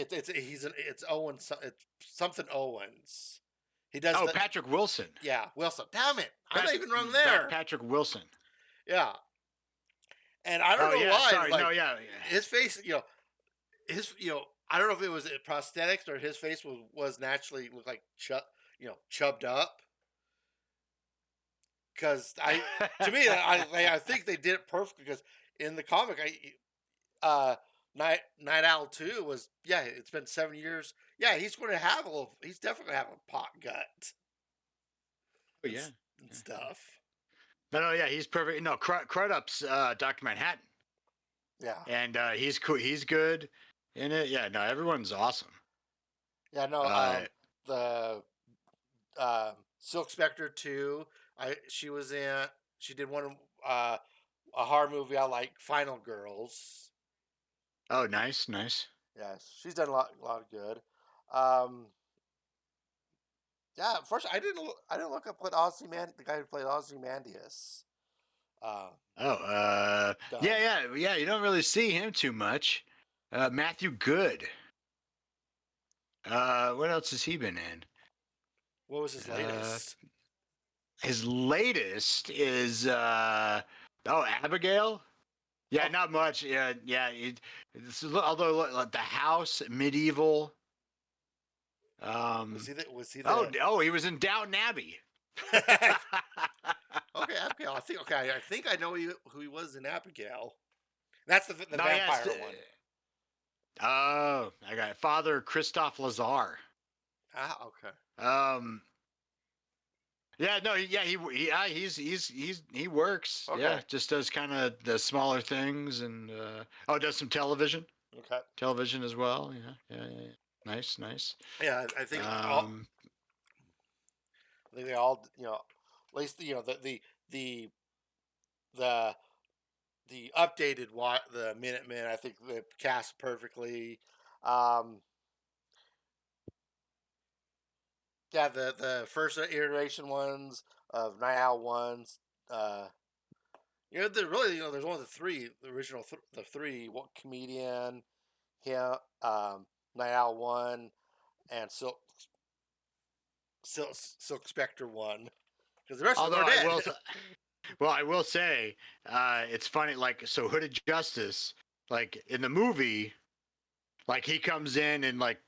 it's Owens. It's something Owens. He does Oh, the Patrick Wilson. yeah Wilson. Damn it, I'm not Pat, even wrong there. Patrick Wilson. Yeah, and I don't Oh know yeah, why. sorry. No, Like yeah, yeah. his face, I don't know if it was prosthetics or his face was naturally looked like chubbed up. Because to me, I think they did it perfect because in the comic, Night Owl 2 was, yeah, it's been 7 years. Yeah, he's going to have he's definitely going to have a pot gut Oh and, yeah. and Yeah. stuff. No, no, yeah, he's perfect. No, Crudup's Doctor Manhattan, Yeah, and he's cool. He's good in it. Yeah, no, everyone's awesome. yeah, no, Uh, the Silk Spectre 2, she did one, uh, a horror movie I like, Final Girls. oh, nice, nice. Yes, she's done a lot of good. Um, Yeah, first I didn't look up what the guy who played Ozymandias, uh, Oh, yeah, done. yeah, yeah. You don't really see him too much. Matthew Good. What else has he been in? What was his Uh, latest? his latest is oh, Abigail. Yeah, Oh, not much. Yeah, yeah. Although like, the house, medieval. was Um. he the was he Oh, the oh, he was in Downton Abbey. okay, Abigail? I think I know who he was in Abigail. That's the No, yeah. vampire one. Oh, I got it. Father Christophe Lazar. Ah, okay, Um. Yeah, no, yeah, he works. okay, Yeah, just does kind of the smaller things and oh, does some okay. television as well. Yeah, yeah, yeah. Nice, nice. Yeah, Um, I think they all at least the the the updated the Minutemen. I think they cast perfectly. Um, Yeah, the first iteration ones of Night Owl ones. Uh, there's only the original, the three. What comedian? Him, Night Owl one, and Silk Spectre one. Because the rest of them although are I dead. will, well, I will say, it's funny. Like, so Hooded Justice, like in the movie, like he comes in and like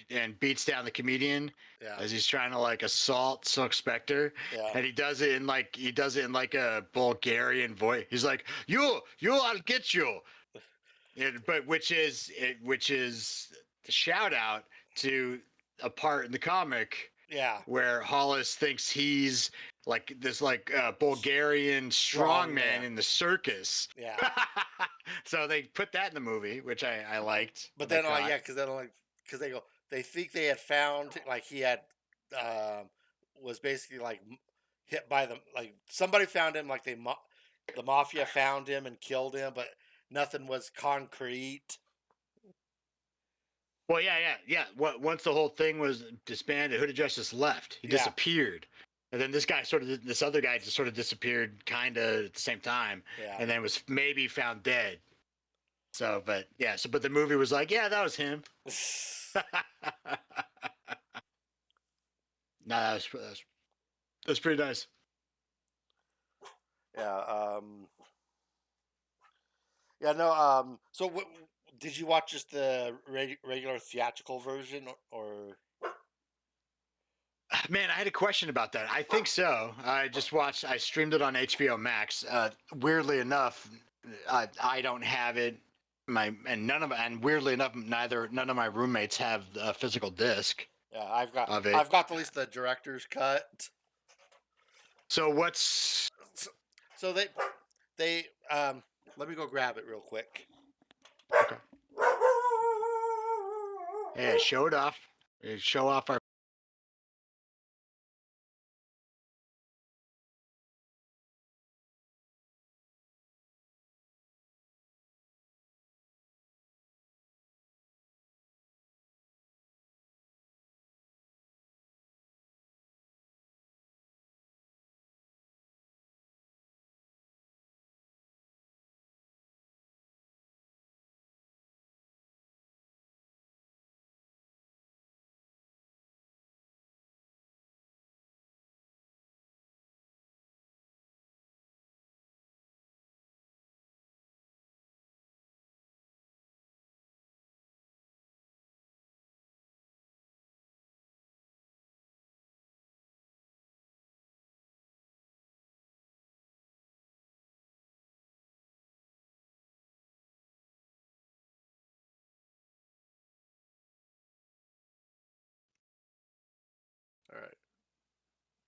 and beats down the comedian Yeah, as he's trying to like assault Silk Spectre, yeah, and he does it in like a Bulgarian voice. He's like, you, I'll get you. But which is the shout out to a part in the comic yeah. where Hollis thinks he's like this like Bulgarian Strong strongman man. in the circus. Yeah, So they put that in the movie, which I liked but when they then caught. yeah, because they think they had found like he had um was basically like hit by somebody found him like the mafia found him and killed him, but nothing was concrete. Well, yeah, yeah, yeah. Once the whole thing was disbanded, Hooded Justice left. He Yeah, disappeared, and then this other guy just sort of disappeared, kind of at the same time, yeah. and then was maybe found dead. So, but yeah, but the movie was like, yeah, that was him. No, that's pretty nice. Yeah, yeah. No. So, did you watch just the regular theatrical version, or? Man, I had a question about that. I think so. I streamed it on HBO Max. Weirdly enough, I don't have it. And weirdly enough, none of my roommates have a physical disc Yeah, of it. I've got at least the director's cut. So what's So, so they let me go grab it real quick. okay? Yeah, show it off. Show off our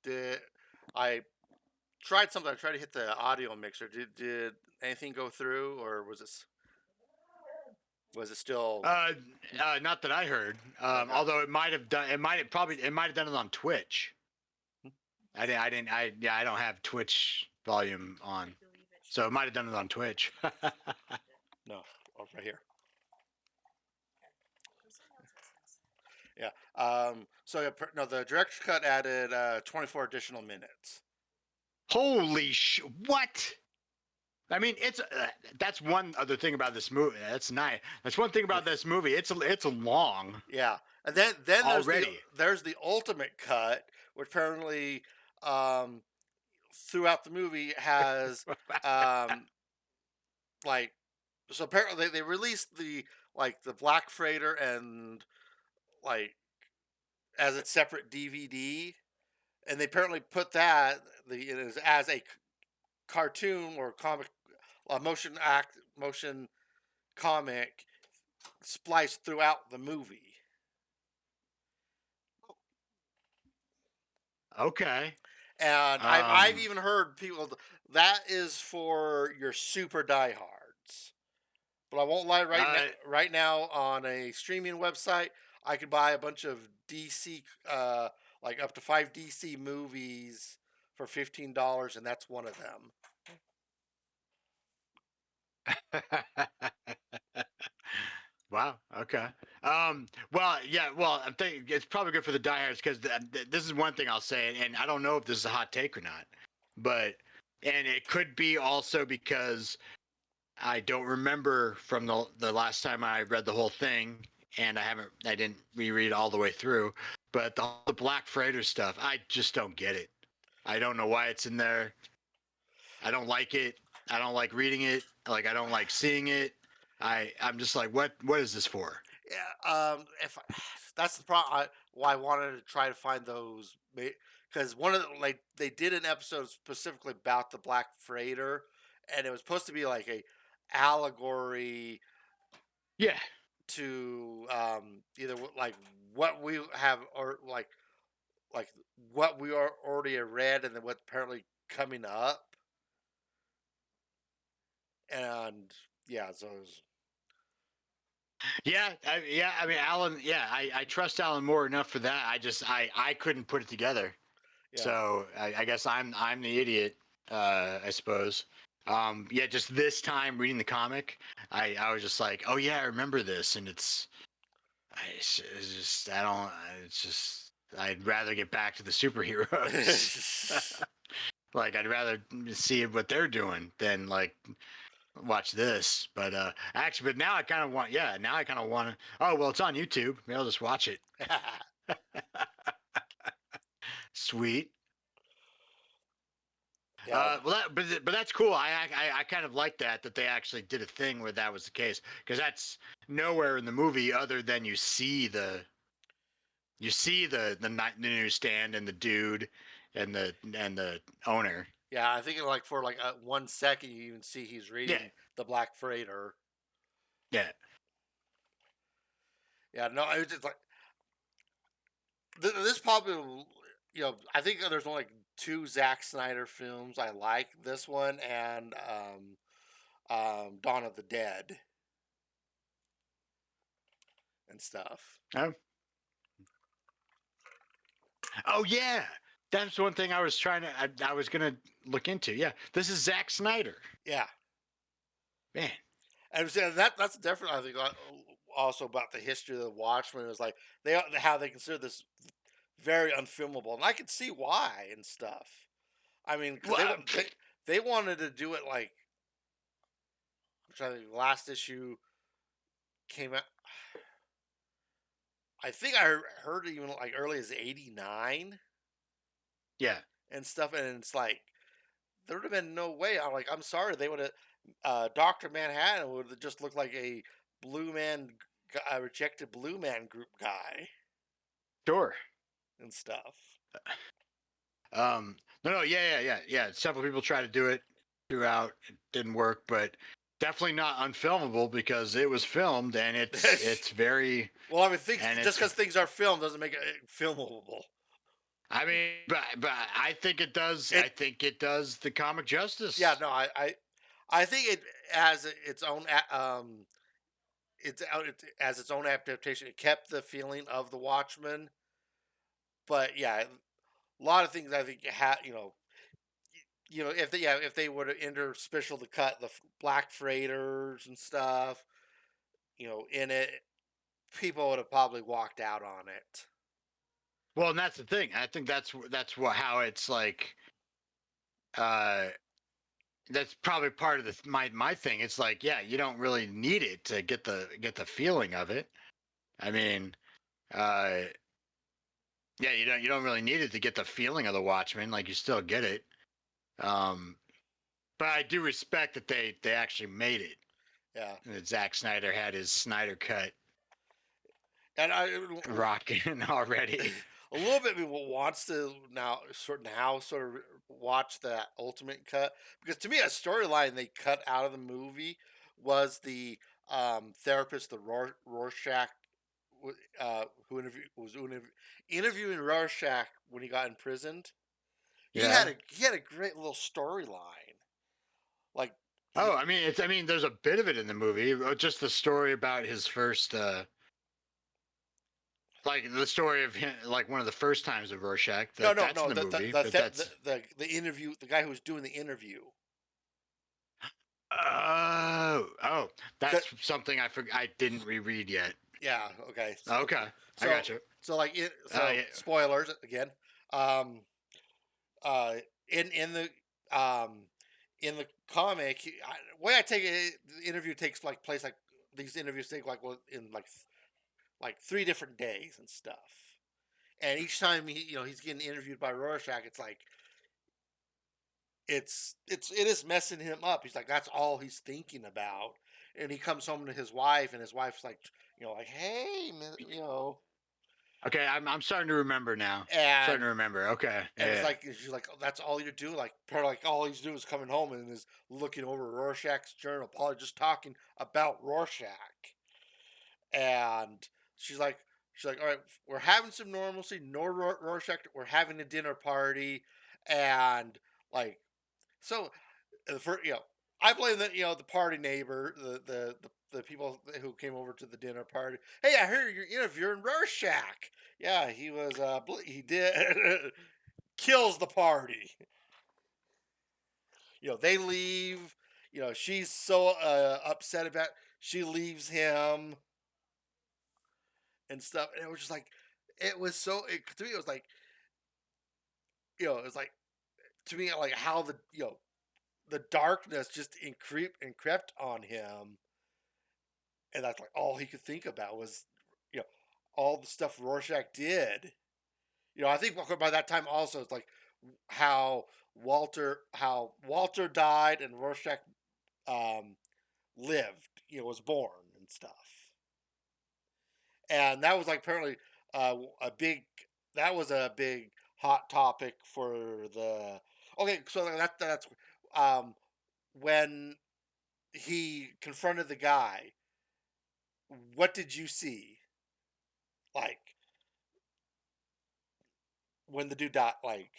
did I tried something? I tried to hit the audio mixer. Did anything go through, or was it still Uh, Not that I heard. okay? Although it might have done, it might have done it on Twitch. I didn't, yeah, I don't have Twitch volume on, so it might have done it on Twitch. No, oh, right here. Yeah. So yeah, no, the director's cut added 24 additional minutes. Holy what? I mean, that's one other thing about this movie. That's nice. That's one thing about this movie. It's long Yeah, and then already. there's the ultimate cut, which apparently um, throughout the movie has um, like so apparently they released the like the Black Freighter and like as its separate DVD, and they apparently put that the it is as a cartoon or comic, a motion comic spliced throughout the movie. Okay. And I've Um. even heard people that is for your super diehards. But I won't lie, right now on a streaming website, I could buy a bunch of DC, like up to 5 DC movies for $15, and that's one of them. Wow. Okay. Well, yeah. Well, I'm thinking it's probably good for the diehards because this is one thing I'll say, and I don't know if this is a hot take or not, but and it could be also because I don't remember from the last time I read the whole thing, and I didn't reread all the way through. But the Black Freighter stuff, I just don't get it. I don't know why it's in there. I don't like it. I don't like reading it. Like I don't like seeing it. I'm just like, what is this for? Yeah, if that's the problem, why I wanted to try to find those, because one of the, like they did an episode specifically about the Black Freighter, and it was supposed to be like a allegory Yeah, to either like what we have or like what we are already read and then what's apparently coming up, and yeah, so it was, yeah. I mean, Alan. Yeah, I trust Alan Moore enough for that. I couldn't put it together. yeah. So I guess I'm the idiot. I suppose. Yeah, just this time reading the comic, I was just like, oh yeah, I remember this, and it's just I don't. It's just I'd rather get back to the superheroes. Like I'd rather see what they're doing than like watch this. But actually, but now I kind of want. Yeah, now I kind of want to. Oh well, it's on YouTube. Maybe I'll just watch it. Sweet. Yeah, But that's cool. I kind of like that they actually did a thing where that was the case because that's nowhere in the movie other than the newsstand and the dude and the owner. yeah. I think like for like 1 second, you even see he's Yeah, reading the Black Freighter. yeah. Yeah, no, it was just like this probably, I think there's only like two Zack Snyder films I like. This one and Dawn of the Dead and stuff. Oh, oh yeah. That's one thing I was I was gonna look into. Yeah, this is Zack Snyder. Yeah, Man, and so that's different. I think also about the history of the Watchmen is like how they consider this very unfilmable, and I can see why and stuff. I mean, because well, they wanted to do it like, I'm trying to think, last issue came out. I think I heard it even like early as '89 yeah, and stuff, and it's like there would have been no way. I'm sorry, they would have. Doctor Manhattan would have just looked like a blue man, a rejected blue man group guy sure. and stuff. No, yeah. Several people tried to do it throughout. It didn't work, but definitely not unfilmable because it was filmed and it's very Well, I mean, and just it's because things are filmed doesn't make it filmable. I mean, but I think it does. I It think it does the comic Yeah, justice. no, I think it has its own it as its own adaptation. It kept the feeling of the Watchmen, but yeah, a lot of things I think if they would have interspecial to cut the black freighters and stuff, in it, people would have probably walked out on it. Well, and that's the thing. I think that's what how it's like. Uh, that's probably part of my thing. It's like, yeah, you don't really need it to get the feeling of it. I mean, uh, yeah, you don't really need it to get the feeling of the Watchmen. Like you still get it. Um, but I do respect that they actually made it. Yeah, And that Zack Snyder had his Snyder cut and rocking already. a little bit people wants to sort of watch that ultimate cut, because to me a storyline they cut out of the movie was the therapist, the Rorschach, who interviewing Rorschach when he got imprisoned. Yeah. He had a great little storyline. Like Oh, he I mean, there's a bit of it in the movie. Just the story about his first, like the story of him, like one of the first times of Rorschach. no, That's in no, the movie, but that's the interview, the guy who was doing the interview. oh, 'Cause- that's something I didn't reread yet. Yeah, okay. Okay, I So got you. so Yeah. spoilers again. Um uh in the um in the comic, way I take it, the interview takes like place like these interviews take like in like 3 different days and stuff. And each time he's getting interviewed by Rorschach, it's like it is messing him up. He's like that's all he's thinking about. And he comes home to his wife, and his wife's like, like, hey, Okay, I'm starting to remember now. Starting and to remember. Okay, and it's yeah. like she's like, oh, that's all you do. Like, probably like all he's doing is coming home and is looking over Rorschach's journal, probably just talking about Rorschach. And she's like, all right, we're having some normalcy, no Rorschach. We're having a dinner party, and like, so for I blame the party neighbor, the people who came over to the dinner party. Hey, I heard you're interviewing Rorschach. Yeah, he was. He did kills the party. They leave. She's so upset about. She leaves him and stuff, and it was just like, it was so. To me, it was like, it was like to me like how the darkness just and crept on him, and that's like all he could think about was you know all the stuff Rorschach did. I think by that time also it's like how Walter died and Rorschach um, lived, was born and stuff, and that was like apparently a big that was a big hot topic for the. Okay, so that's um, when he confronted the guy. What did you see? Like when the dude died? Like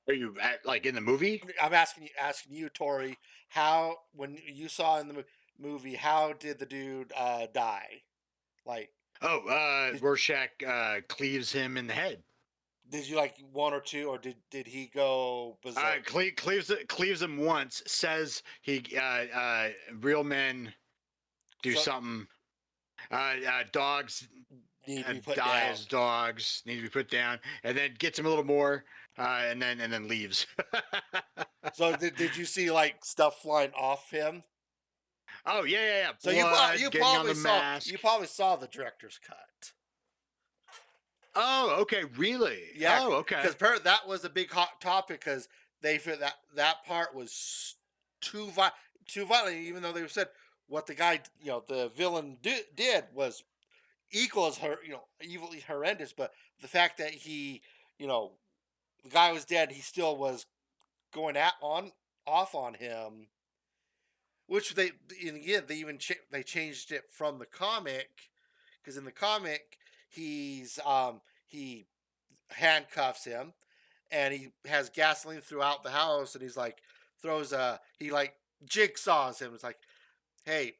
Are you like in the movie? I'm asking you, Tori, how when you saw in the movie, how did the dude die? Like Oh, did Rorschach cleaves him in the head. did you like one or two, or did he go berserk? Cleaves him once. Says he real men do So something. Dogs need to be put die down. as dogs need to be put down, and then gets him a little more, and then leaves. So did you see like stuff flying off him? Oh yeah, yeah, yeah. So Blood getting on the mask. you probably saw the director's cut. Oh, okay, really? Yeah, Oh, okay. because that was a big hot topic because they feel that part was too violent. Even though they said what the guy, the villain did was equal as her, evilly horrendous. But the fact that you know, the guy was dead, he still was going at on off on him, which and again they even they changed it from the comic, because in the comic he handcuffs him, and he has gasoline throughout the house, and he's like throws a he like jigsaws him. It's like, hey,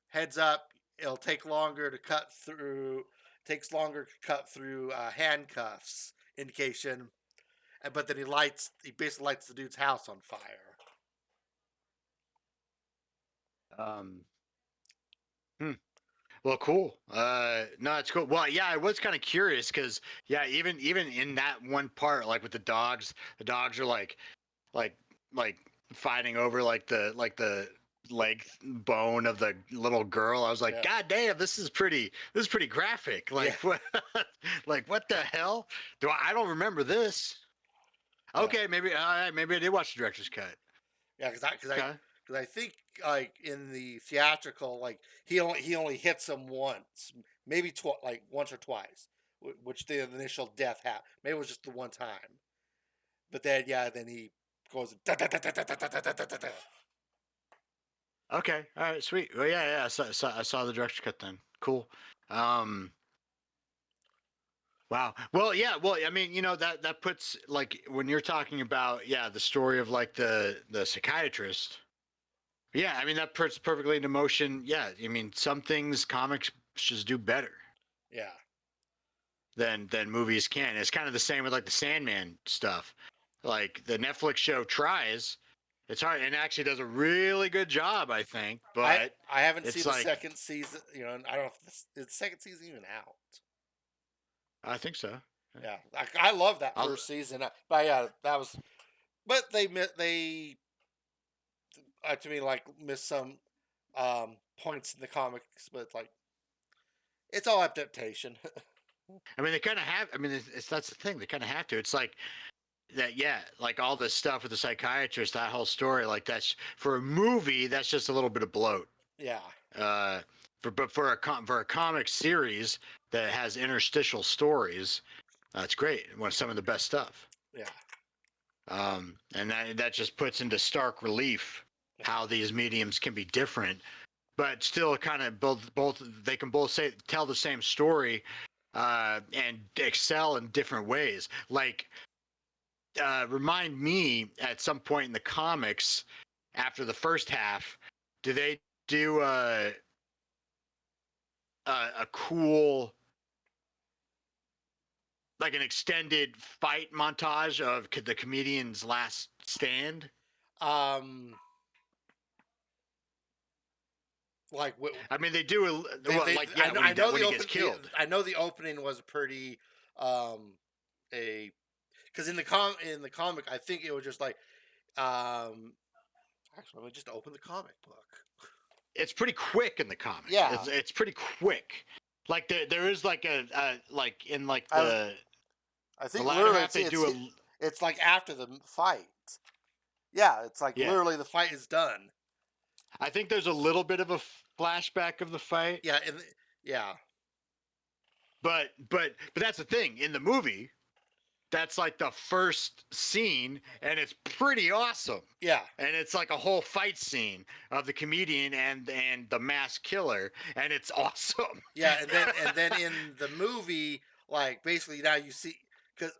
heads up, it'll take longer to cut through. Takes longer to cut through handcuffs indication, but then he basically lights the dude's house on fire. Um, hmm. Well, cool. No, it's cool. Well, yeah, I was kind of curious because yeah, even in that one part, like with the dogs are like like fighting over like the leg bone of the little girl. I was like, Yeah, God damn, this is pretty graphic. yeah, Like what like what the hell? I don't remember this. yeah, Okay, maybe I did watch the director's cut. yeah. Okay. Because I think like in the theatrical, like he only hits him once, maybe like once or twice, which the initial death happened. Maybe it was just the one time, but then yeah, then he goes da, da, da, da, da, da, da, da, da, da, da. Okay. All right. Sweet. Well, yeah. I saw the director's cut then. Cool. Um. Wow. Well, yeah. Well, I mean, that puts like when you're talking about the story of like the psychiatrist. Yeah. I mean that puts perfectly into motion. Yeah. I mean some things comics just do better Yeah. than movies can. It's kind of the same with like the Sandman stuff. Like the Netflix show tries. It's hard and actually does a really good job, I think. I But I haven't seen it's the like second season. And I don't know if is the second season even out. I think so. Yeah. Yeah, I love that I'll, first season. But yeah, that was. But they to me like missed some points in the comics. But like it's all adaptation. I mean, they kind of have. I mean, that's the thing. They kind of have to. It's like that. Yeah, like all this stuff with the psychiatrist, that whole story. Like that's for a movie. That's just a little bit of bloat. Yeah, Uh, but for a comic series that has interstitial stories, that's great. One of some of the best stuff. yeah, And that just puts into stark relief yeah. how these mediums can be different, but still kind of both they can both tell the same story and excel in different ways. Like, remind me at some point in the comics after the first half, do they do a cool like an extended fight montage of the comedian's last stand? Um, like I mean, they do well, like I know when the he gets killed. I know the opening was pretty a because in the comic I think it was just like um actually let me just open the comic book. It's pretty quick in the comic. Yeah, It's pretty quick. Like there is like a like in like I was I the think latter literally half they do a it's like after the fight. Yeah, it's like yeah. literally the fight is done. I think there's a little bit of a flashback of the fight, Yeah, yeah, but that's the thing in the movie. That's like the first scene, and it's pretty awesome. yeah, And it's like a whole fight scene of the comedian and the mass killer, and it's awesome. yeah, and then in the movie, like basically now you see because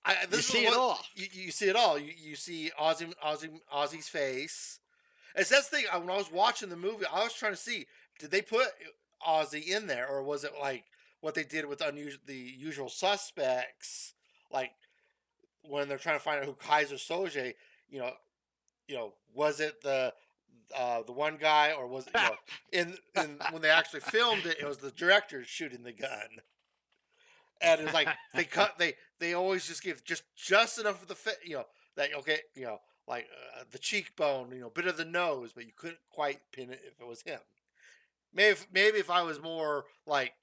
You this is see it what all. you see it all. You see Ozzy's face. And so that's the thing. When I was watching the movie, I was trying to see did they put Ozzy in there, or was it like what they did with the usual suspects, like when they're trying to find out who Kaiser Soze, you know, was it the one guy, or was it in when they actually filmed it, it was the director shooting the gun, and it's like they always just give just enough of the that okay like the cheekbone, bit of the nose, but you couldn't quite pin it if it was him. Maybe if I was more like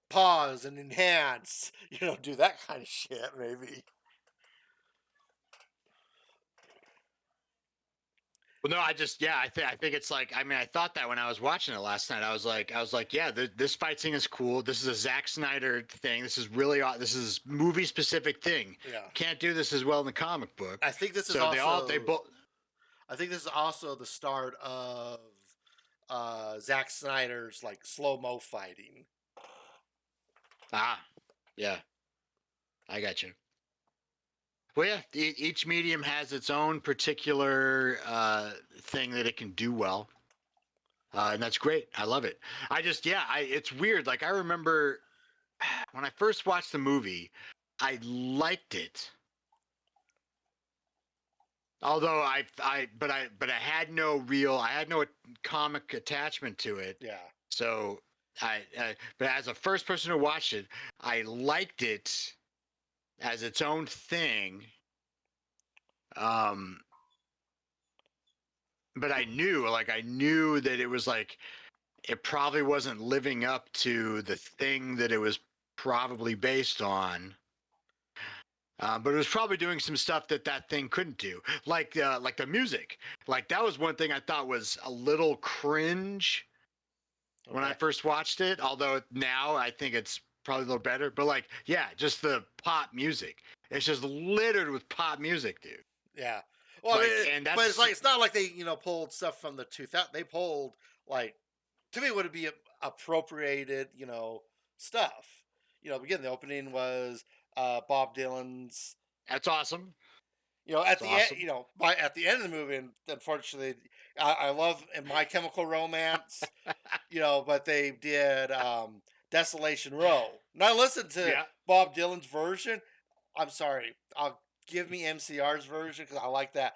pause and enhance, do that kind of shit maybe. Well, no, I think it's like I mean I thought that when I was watching it last night. I was like, yeah, this fight scene is cool. This is a Zack Snyder thing. This is really this is movie specific thing. Yeah, Can't do this as well in the comic book. I think this is So they also both I think this is also the start of Zack Snyder's like slow mo fighting. Ah, yeah, I got you. Well, yeah, each medium has its own particular thing that it can do well, and that's great. I love it. I just, yeah, it's weird. Like I remember when I first watched the movie, I liked it. Although but I had no I had no comic attachment to it. Yeah. So but as a first person who watched it, I liked it as its own thing. Um, but I knew that it was like, it probably wasn't living up to the thing that it was probably based on. But it was probably doing some stuff that that thing couldn't do, like the music. Like that was one thing I thought was a little cringe when I Okay. first watched it. Although now I think it's probably a little better. But like, yeah, just the pop music. It's just littered with pop music, dude. Yeah. Well, I Like, mean, and but it's that's like it's not like they pulled stuff from the 2000. They pulled like to me would it be appropriated stuff. Again, the opening was Bob Dylan's. that's awesome. At It's the end, awesome. at the end of the movie, and unfortunately, I love in My Chemical Romance, but they did Desolation Row. Now listen to Yeah. Bob Dylan's version. I'm sorry, I'll give me MCR's version because I like that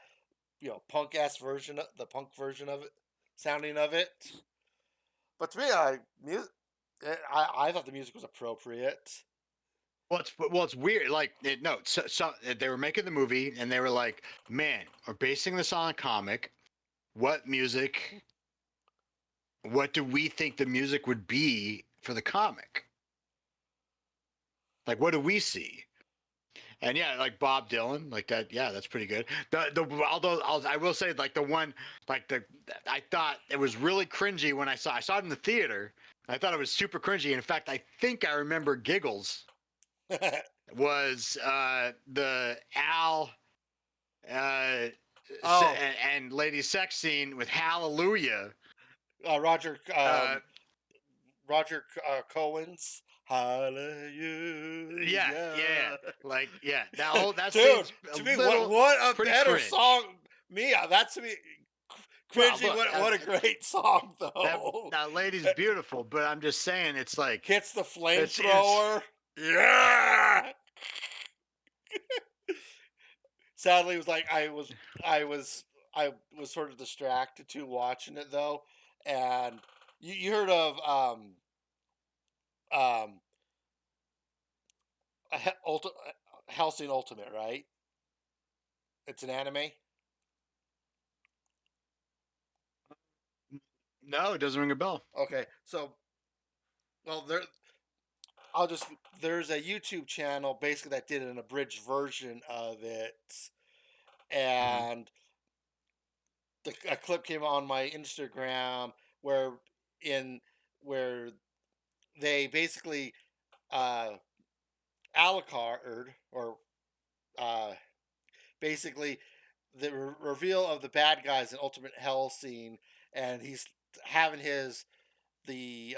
punk ass version, the punk version of it, sounding of it. But to me, I thought the music was appropriate. It's weird. Like no, so they were making the movie and they were like, "Man, we're basing this on a comic. What music? What do we think the music would be for the comic? Like, what do we see?" And yeah, like Bob Dylan, like that. Yeah, that's pretty good. Although I will say, like the one, like I thought it was really cringy when I saw it in the theater. I thought it was super cringy. In fact, I think I remember giggles was the Al uh, Oh, and Lady Sex scene with Hallelujah. uh, Roger Uh, um, Roger Cohen's yeah, yeah, Hallelujah. like yeah, that Dude, scene's a to me, what little what a pretty better cringe. song. Me, that's to me Well, cringy. look, What a great song though. that lady's beautiful, but I'm just saying, it's like Hits the it's flamethrower. Yeah. Sadly, it was like I was I was sort of distracted to watching it though, and you heard of um Helsing Ultimate, right? It's an anime. no, it doesn't ring a bell. Okay, so well I'll just there's a YouTube channel basically that did an abridged version of it, Mhm. and a clip came on my Instagram where in where they basically uh Alucard or uh basically the reveal of the bad guys in Ultimate Hell scene, and he's having his the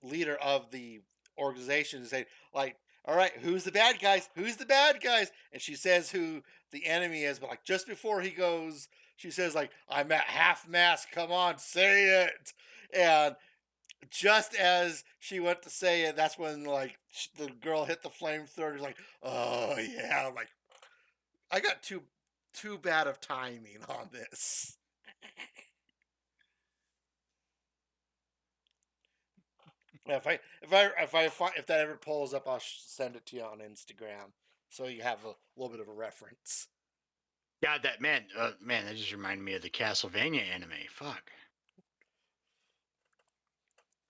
leader of the organization and say like, all right, who's the bad guys, who's the bad guys, and she says who the enemy is, but like just before he goes she says like, I'm at half mast, come on, say it. And just as she went to say it, that's when like the girl hit the flamethrower. Like, oh yeah, I'm like, I got too bad of timing on this. If that ever pulls up, I'll send it to you on Instagram so you have a little bit of a reference. God, man, that just reminded me of the Castlevania anime. Fuck,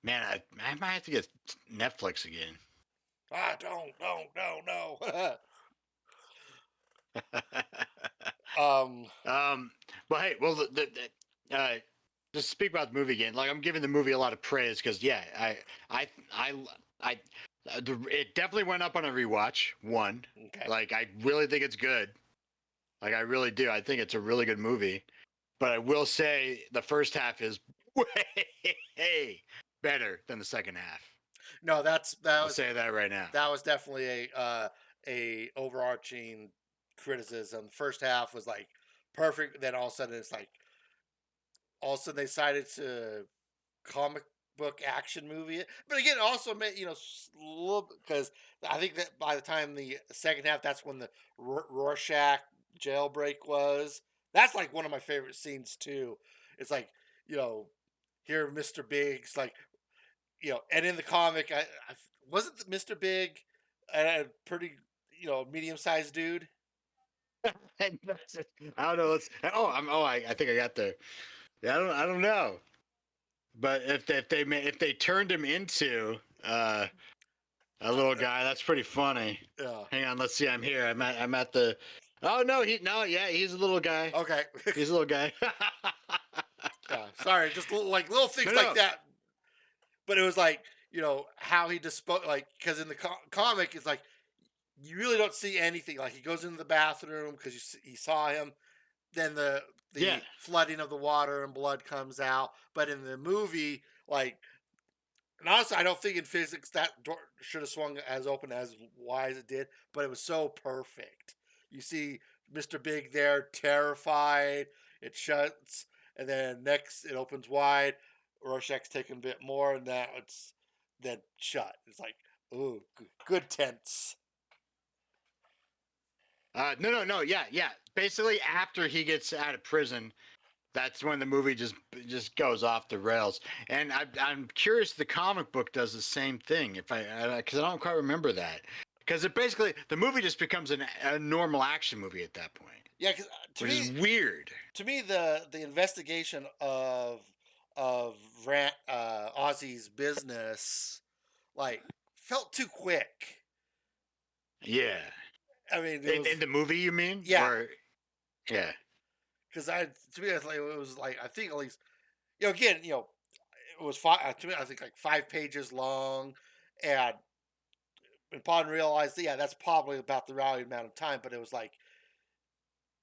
man, I might have to get Netflix again. Ah, don't, no. um, But hey, well, just speak about the movie again. Like I'm giving the movie a lot of praise because yeah, I, I, I, it definitely went up on a rewatch. One, okay. like I really think it's good. Like I really do. I think it's a really good movie. But I will say the first half is way better than the second half. No, I'll say that right now. that was definitely a overarching criticism. The first half was like perfect, then all of a sudden it's like all of a sudden they decided to comic book action movie it. But again, it also made little because I think that by the time the second half, that's when the Rorschach jailbreak was. That's like one of my favorite scenes too. It's like you know, here Mr. Big's like and in the comic, I wasn't Mr. Big a pretty medium sized dude. And I don't know. Oh, I think I got the. Yeah, I don't know. But if they turned him into a little guy, that's pretty funny. Yeah. Hang on, let's see. I'm here. I'm at the. Oh no, yeah, he's a little guy. Okay. He's a little guy. Yeah. Sorry, just like little things No, like no. that. But it was like how he disposed like because in the comic it's like you really don't see anything. Like he goes into the bathroom because he saw him. Then Yeah. the flooding of the water and blood comes out. But in the movie, like and honestly, I don't think in physics that door should have swung as open as wide as it did, but it was so perfect. You see Mr. Big there, terrified. It shuts, and then next it opens wide. Rorschach's taking a bit more, and now it's then shut. It's like, ooh, good tense. No. Yeah. Basically, after he gets out of prison, that's when the movie just goes off the rails. And I'm curious, the comic book does the same thing. If because I don't quite remember that. Because it basically the movie just becomes a normal action movie at that point, Yeah, because which is weird. to me the investigation of Ozzy's business like felt too quick. Yeah. I mean, it In was the movie, you mean? yeah, Or yeah. because I to me it's like it was like I think at least again it was five to me I think like 5 pages long, and upon realized yeah that's probably about the right amount of time, but it was like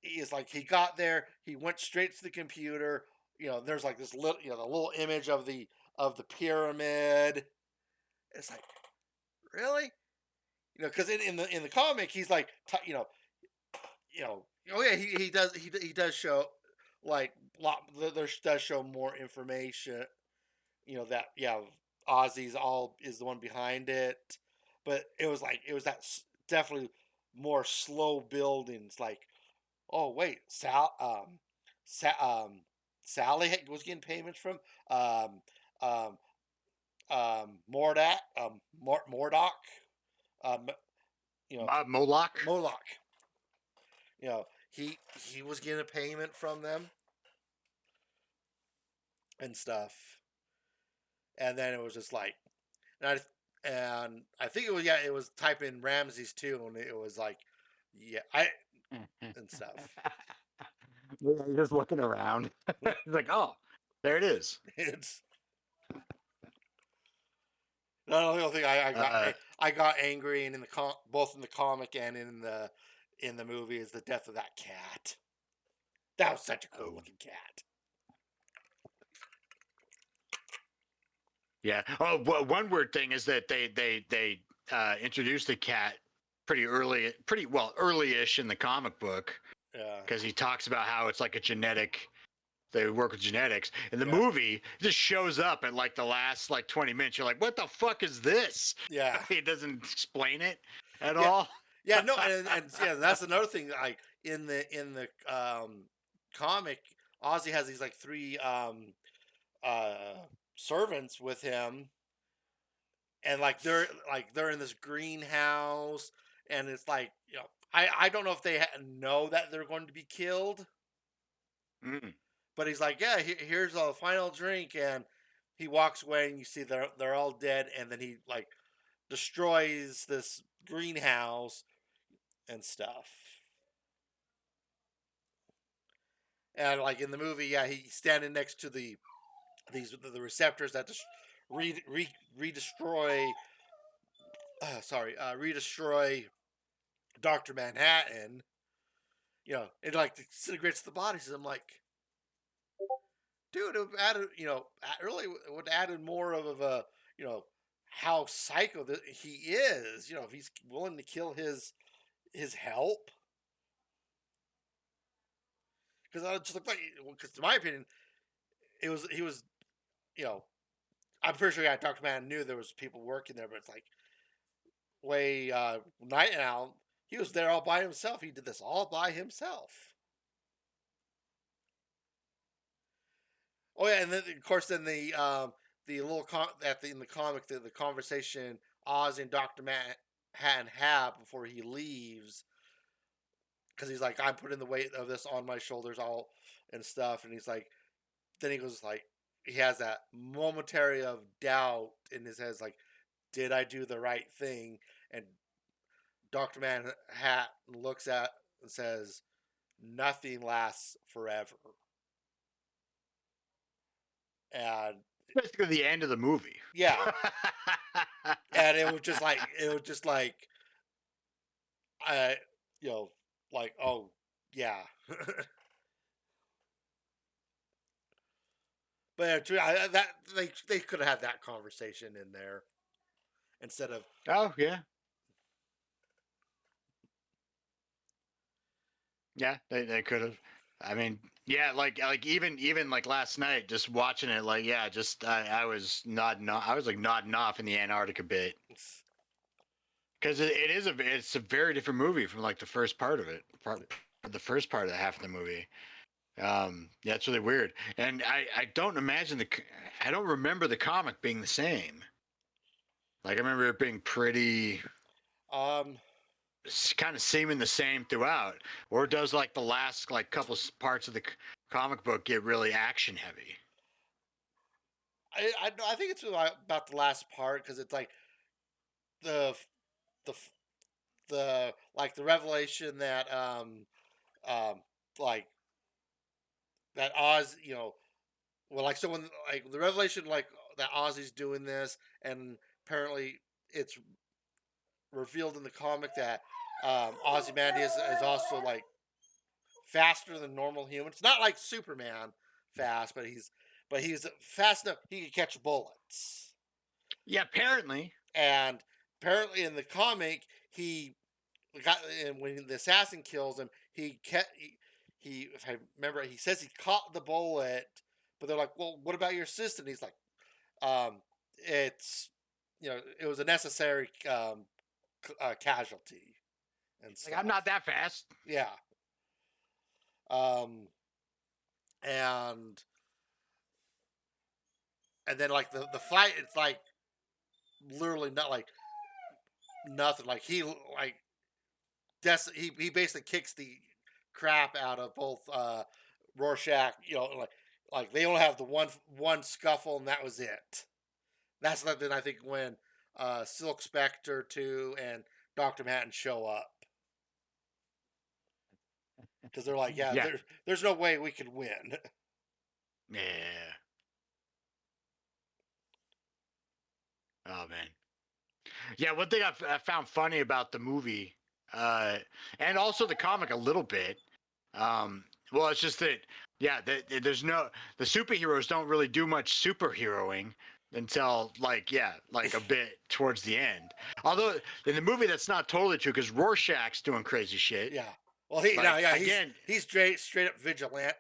he got there, he went straight to the computer. There's like this little the little image of the pyramid. It's like really because in the comic he's like oh yeah he does show like there does show more information that yeah Ozzy's all is the one behind it, but it was that definitely more slow buildings like oh wait Sally was getting payments from um um Mordak Mordock um you know Moloch. Moloch he was getting a payment from them and stuff, and then it was just like and I think it was yeah it was type in Ramses too, and it was like yeah I and stuff. Yeah, you're just looking around. He's like, oh, there it is. It's not the only thing Uh, I got angry and in the both in the comic and in the movie is the death of that cat. That was such a cool oh, looking cat. yeah. Oh, well, one weird thing is that they introduced the cat pretty well early-ish in the comic book Yeah, because he talks about how it's like a genetic. They work with genetics. In the yeah, movie, it just shows up at like the last like 20 minutes. You're like, what the fuck is this? yeah, It doesn't explain it at yeah, all. yeah. No, and yeah, that's another thing. Like in the comic, Ozzy has these like three uh servants with him, and they're in this greenhouse, and it's like I don't know if they know that they're going to be killed, Mm. but he's like yeah here's a final drink, and he walks away and you see they're all dead, and then he like destroys this greenhouse and stuff, and like in the movie yeah he's standing next to the receptors that just re-destroy re-destroy Dr. Manhattan, it like disintegrates the bodies. I'm like, dude, it would added, really would added more of a, how psycho he is. You know, if he's willing to kill his help, because I just looked like, because in my opinion, it was he was, you know, I'm pretty sure, yeah, Dr. Man knew there was people working there, but it's like way Night Owl, he was there all by himself. He did this all by himself. Oh yeah, and then of course then the little in the comic, the conversation Oz and Doctor Manhattan have before he leaves, because he's like, I'm putting the weight of this on my shoulders all and stuff, and he's like, then he goes like, he has that momentary of doubt in his head, like, did I do the right thing? And Doctor Manhattan looks at and says, nothing lasts forever, and Basically, the end of the movie. yeah, and it was just like I, you know, like, oh yeah. But yeah, that they could have had that conversation in there instead of, Oh yeah, yeah. They could have. I mean, yeah, like even like last night, just watching it, like yeah, just I was nodding off. I was like nodding off in the Antarctica bit because it's a very different movie from like the first part of it, the first part of the half of the movie. Yeah, it's really weird, and I don't imagine I don't remember the comic being the same. Like I remember it being pretty um kind of seeming the same throughout, or does like the last like couple parts of the comic book get really action heavy? I think it's about the last part, because it's like the the the like the revelation that um like that Oz, well, like someone, like the revelation, like that Ozzy's doing this, and apparently it's revealed in the comic that Ozymandias is also like faster than normal humans. Not like Superman fast, but he's fast enough he can catch bullets. Yeah, apparently. And apparently in the comic, he got, and when the assassin kills him, he if I remember, he says he caught the bullet, but they're like, well, what about your assistant? He's like, um, it's, it was a necessary casualty and Like I'm stuff. not that fast. Yeah. Um, and then like the fight, it's like literally not like nothing. Like he basically kicks the crap out of both Rorschach. Like they only have the one scuffle, and that was it. That's then I think when Silk Spectre 2 and Doctor Manhattan show up, because they're like, yeah, Yeah. there's no way we could win. Yeah. Oh man. Yeah, one thing I found funny about the movie, uh, and also the comic a little bit. Well, it's just that, yeah, there's no the superheroes don't really do much superheroing until like yeah, like a bit towards the end. Although in the movie that's not totally true because Rorschach's doing crazy shit. Yeah. Well, Like yeah, again, he's straight up vigilante.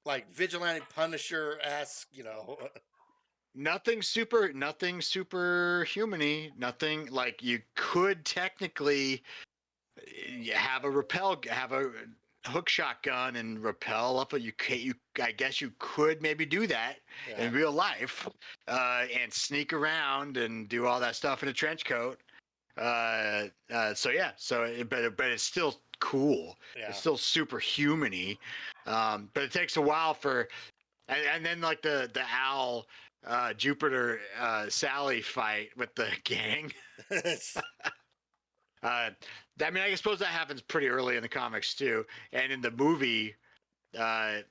Like vigilante Punisher esque. nothing superhuman-y, nothing like you could technically have a hook shotgun and rappel up, but you can't. I guess you could maybe do that Yeah. in real life, and sneak around and do all that stuff in a trench coat. So yeah, but it's still cool. Yeah. It's still superhuman-y, but it takes a while for, and then like the owl. Jupiter Sally fight with the gang. Uh, I mean, I suppose that happens pretty early in the comics too, and in the movie, man,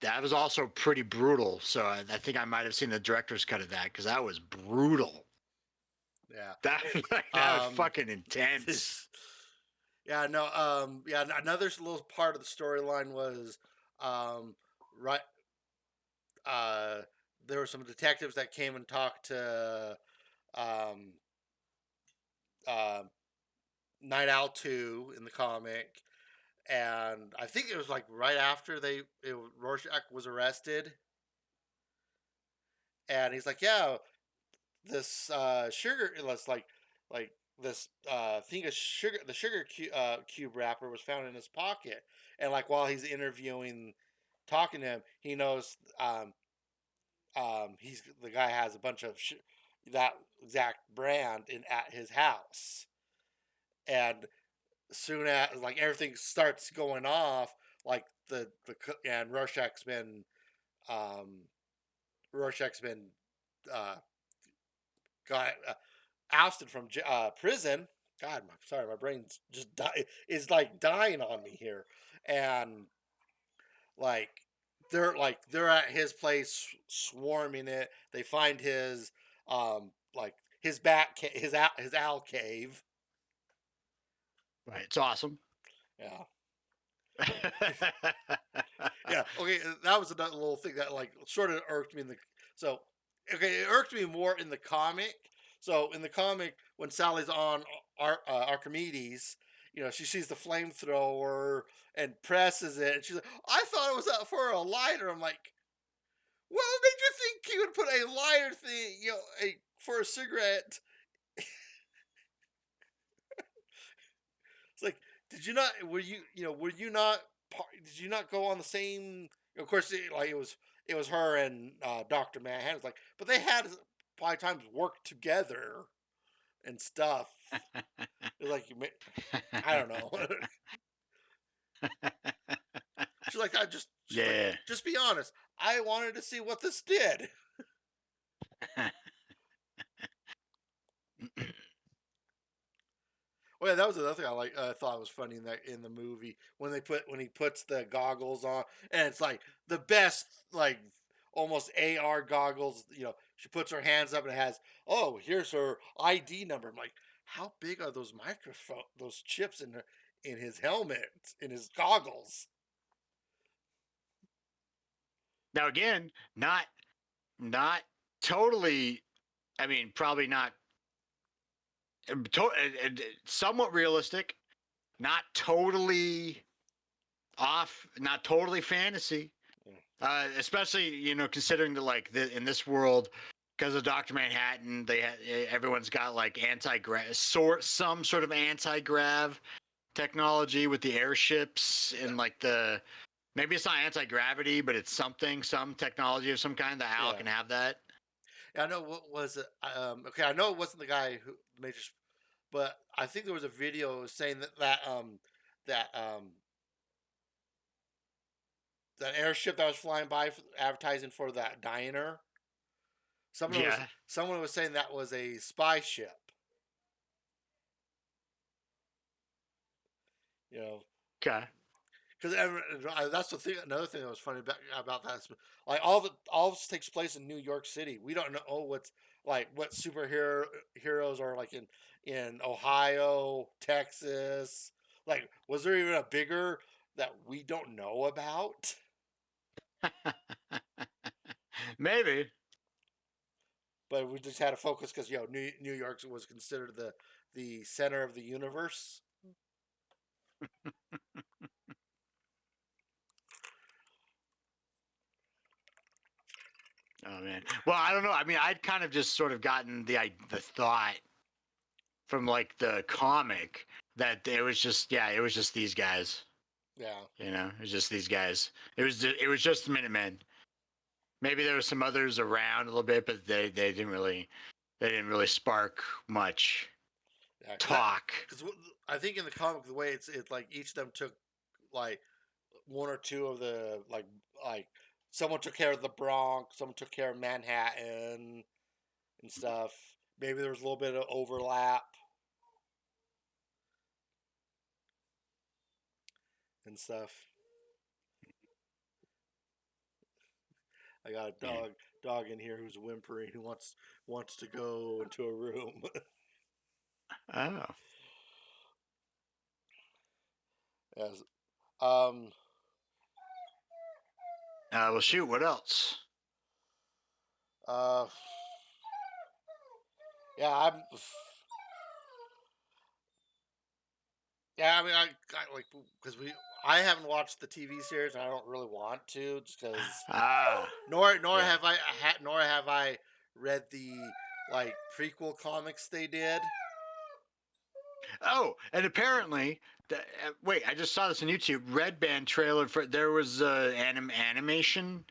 that was also pretty brutal. So I think I might have seen the director's cut of that because that was brutal. Yeah. That that was fucking intense. Yeah. No. Yeah. Another little part of the storyline was, right. Uh, there were some detectives that came and talked to um, uh, Night Owl 2 in the comic, and I think it was like right after Rorschach was arrested, and he's like, "Yeah, this sugar it was like this thing of sugar the cube wrapper was found in his pocket." And like while he's interviewing talking to him, he knows he's the guy has a bunch of that exact brand in at his house. And soon as like everything starts going off, like and um Rorschach's been uh got ousted from prison. God, sorry, my brain's just is like dying on me here, and like they're at his place swarming it. They find his like his his owl cave. Right. It's awesome. Yeah, yeah. Okay, that was another little thing that like sort of irked me in the so. Okay, it irked me more in the comic. So in the comic, when Sally's on Archimedes, she sees the flamethrower and presses it, and she's like, "I thought it was for a lighter." I'm like, "What made you think he would put a lighter thing, for a cigarette?" It's like, did you not? Were you not? Did you not go on the same? Of course, it was her and Doctor Manhattan. It's like, but they had probably times worked together and stuff. It's like I don't know. She's like, she's like, Yeah. just be honest. I wanted to see what this did. Oh yeah, that was another thing I thought was funny in the movie when he puts the goggles on, and it's like the best, like almost AR goggles. She puts her hands up and it has, oh, here's her ID number. I'm like, how big are those those chips in his helmet, in his goggles? Now again, not totally. I mean, probably not. Somewhat realistic. Not totally off. Not totally fantasy. Especially considering in this world, because of Doctor Manhattan, everyone's got like some sort of anti-grav technology with the airships Yeah, and like the maybe it's not anti-gravity, but it's some technology of some kind. The owl yeah. can have that. Yeah, I know what was it. Okay, I know it wasn't the guy who major, but I think there was a video saying that that airship that was flying by advertising for that diner. Yeah. Someone was saying that was a spy ship. You know, Okay. because that's the thing. Another thing that was funny about that is like all this takes place in New York City. We don't know what superhero heroes are like in Ohio, Texas. Like, was there even a bigger that we don't know about? Maybe. But we just had to focus because New York was considered the center of the universe. Oh man. Well, I don't know. I mean, I'd kind of just sort of gotten the thought from like the comic that it was just these guys. Yeah, It was just these guys. It was just the Minutemen. Maybe there was some others around a little bit, but they didn't really spark much yeah. talk. Because I think in the comic, the way it's like each of them took like one or two of the like someone took care of the Bronx, someone took care of Manhattan and stuff. Maybe there was a little bit of overlap and stuff. I got a Yeah. dog in here who's whimpering, who wants to go into a room. Oh. Yes. Um. Well, shoot. What else? Uh. Yeah, I'm. Yeah, I mean, I like because I haven't watched the TV series. And I don't really want to, just because. Ah, Nor yeah. have nor have I read the like prequel comics they did. Oh, and apparently, wait, I just saw this on YouTube. Red Band trailer for there was animation,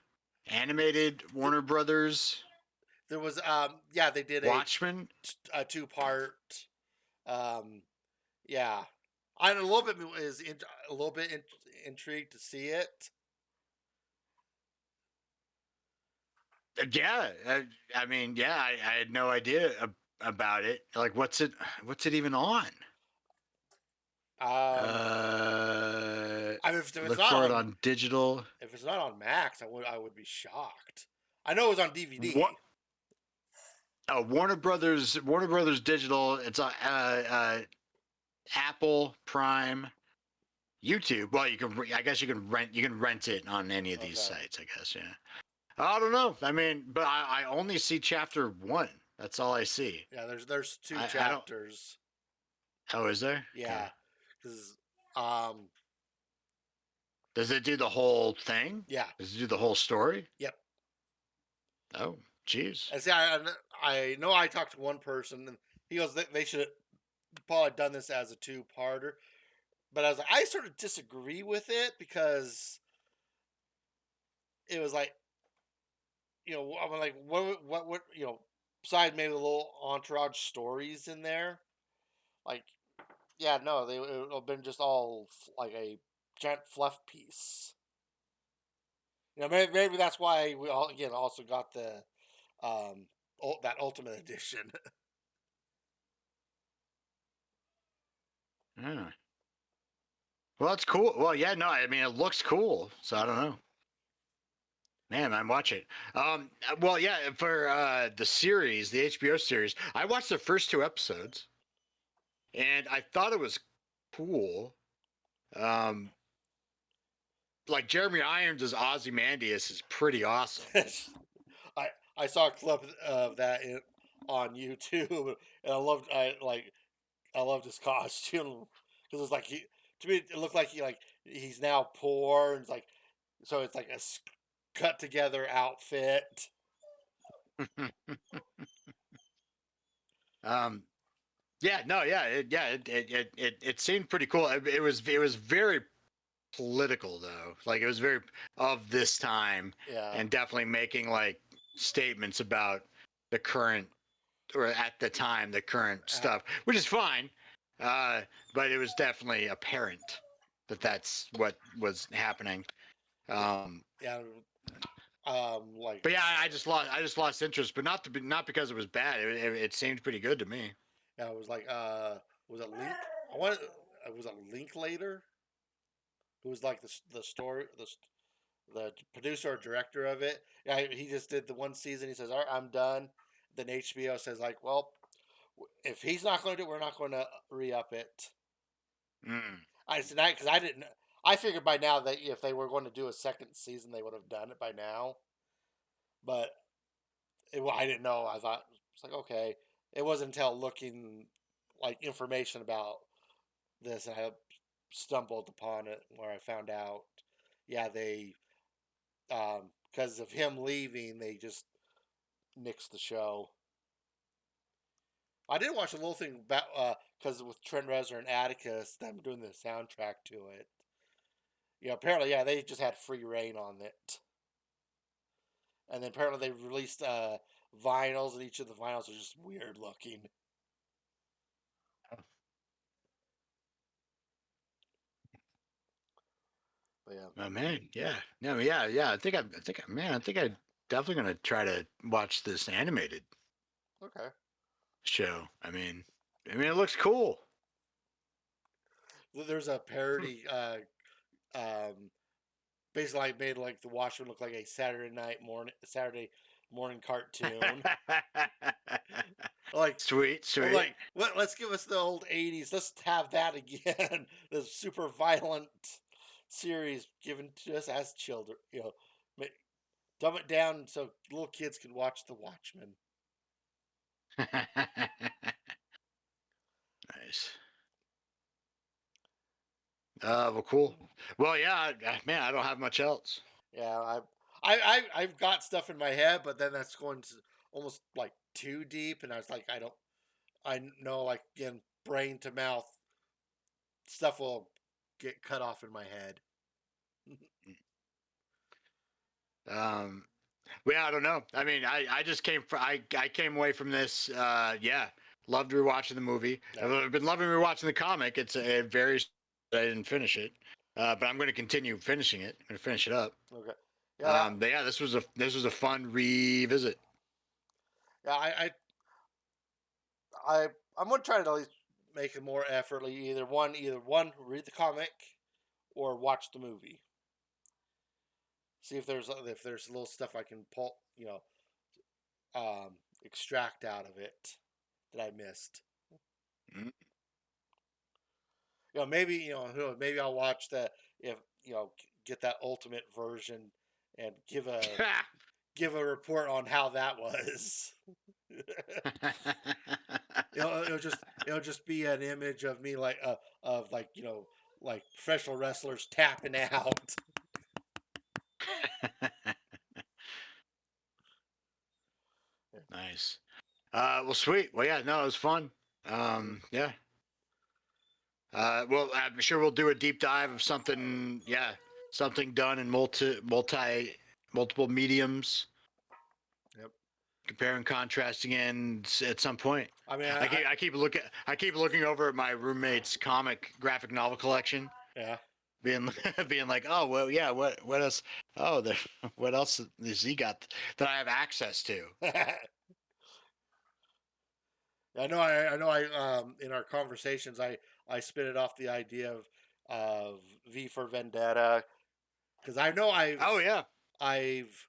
animated Th- Warner Brothers There was yeah, they did Watchmen. a two part um yeah. I'm a little bit a little bit intrigued to see it. Yeah, I mean, yeah, I had no idea about it. Like, what's it even on? Um Uh, I mean, if it's look not for it on on digital. Max, I would be shocked. I know it was on What? DVD. Oh, Warner Brothers Digital. It's on Apple Prime, YouTube. Well, I guess you can rent it on any of these Okay. sites. I guess, yeah. I don't know. I mean, but I only see chapter one. That's all I see. Yeah, there's two I don't. chapters. Oh, is there? Okay. Yeah, cuz um Does it do the whole thing? yeah. Does it do the whole story? Yep. Oh, jeez. And see, I know I talked to one person, and he goes, they should have probably done this as a two-parter. But I was like, I sort of disagree with it because it was like, I'm like, what, besides maybe the little entourage stories in there, like, yeah, no, it would have been just all like a giant fluff piece. Maybe that's why we all again also got the that ultimate edition. Yeah. Well, that's cool. Well, yeah, no, I mean, it looks cool. So I don't know. Man, I'm watching. Well, yeah, for the series, the HBO series, I watched the first two episodes, and I thought it was cool. Um, like Jeremy Irons as Ozymandias is pretty awesome. I I saw a clip of that on YouTube, and I loved his costume because it's like to me it looked like he's now poor, and it's like so it's like a cut together outfit. um, yeah, no, yeah, it seemed pretty cool. It was very political though. Like it was very of this time, Yeah, and definitely making like statements about the current or at the time the current uh, stuff, which is fine. Uh, but it was definitely apparent that that's what was happening. Um, yeah, like but yeah, I just lost interest, but not because it was bad. It seemed pretty good to me. yeah, it was like was it Link? I wanted was it Linklater who was like the story the producer or director of it. Yeah, he just did the one season. He says, "All right, I'm done." Then HBO says, "Like, well, if he's not going to do it, we're not going to re up it." Mm. I said, "Because I didn't. I figured by now that if they were going to do a second season, they would have done it by now. But I didn't know. I thought it's like okay. It wasn't until looking like information about this and I stumbled upon it where I found out. Yeah, they because of him leaving, they just nixed the show. I did watch a little thing about because with Trent Reznor and Atticus, them doing the soundtrack to it. Apparently, yeah, they just had free reign on it, and then apparently they released vinyls, and each of the vinyls are just weird looking. But yeah, Oh man, yeah, no, yeah. I think I'm definitely gonna try to watch this animated okay. show. I mean, it looks cool. There's a parody, um, basically like made like the Watchmen look like a Saturday morning cartoon. Like Sweet, I'm sweet. like, let's give us the old '80s. Let's have that again. The super violent series given to us as children. Dumb it down so little kids can watch The Watchmen. Nice. Well, cool. Well, yeah, man, I don't have much else. Yeah, I've got stuff in my head, but then that's going to almost like too deep, and I was like, I don't, know, like again, brain to mouth stuff will get cut off in my head. Um, well, yeah, I don't know. I mean, I just came from I came away from this. Yeah, loved rewatching the movie. Yeah. I've been loving rewatching the comic. It varies. I didn't finish it, but I'm going to continue finishing it. I'm going to finish it up. Okay. Yeah. But yeah, this was a fun revisit. Yeah. I'm gonna try to at least make it more effortly. Either one, read the comic or watch the movie. See if there's little stuff I can pull, extract out of it that I missed. Mm. Maybe maybe I'll watch the if get that ultimate version and give a report on how that was. It'll just be an image of me like of like like professional wrestlers tapping out. Nice. Well, sweet. Well, yeah, no, it was fun. Yeah. Well, I'm sure we'll do a deep dive of something. Yeah, something done in multiple mediums, Yep. compare and contrast again at some point. I mean, I keep looking over at my roommate's comic graphic novel collection, yeah. being being like, oh well, yeah, what else? Oh, what else has he got that I have access to? I know. In our conversations, I spit it off the idea of V for Vendetta because I know Oh yeah, I've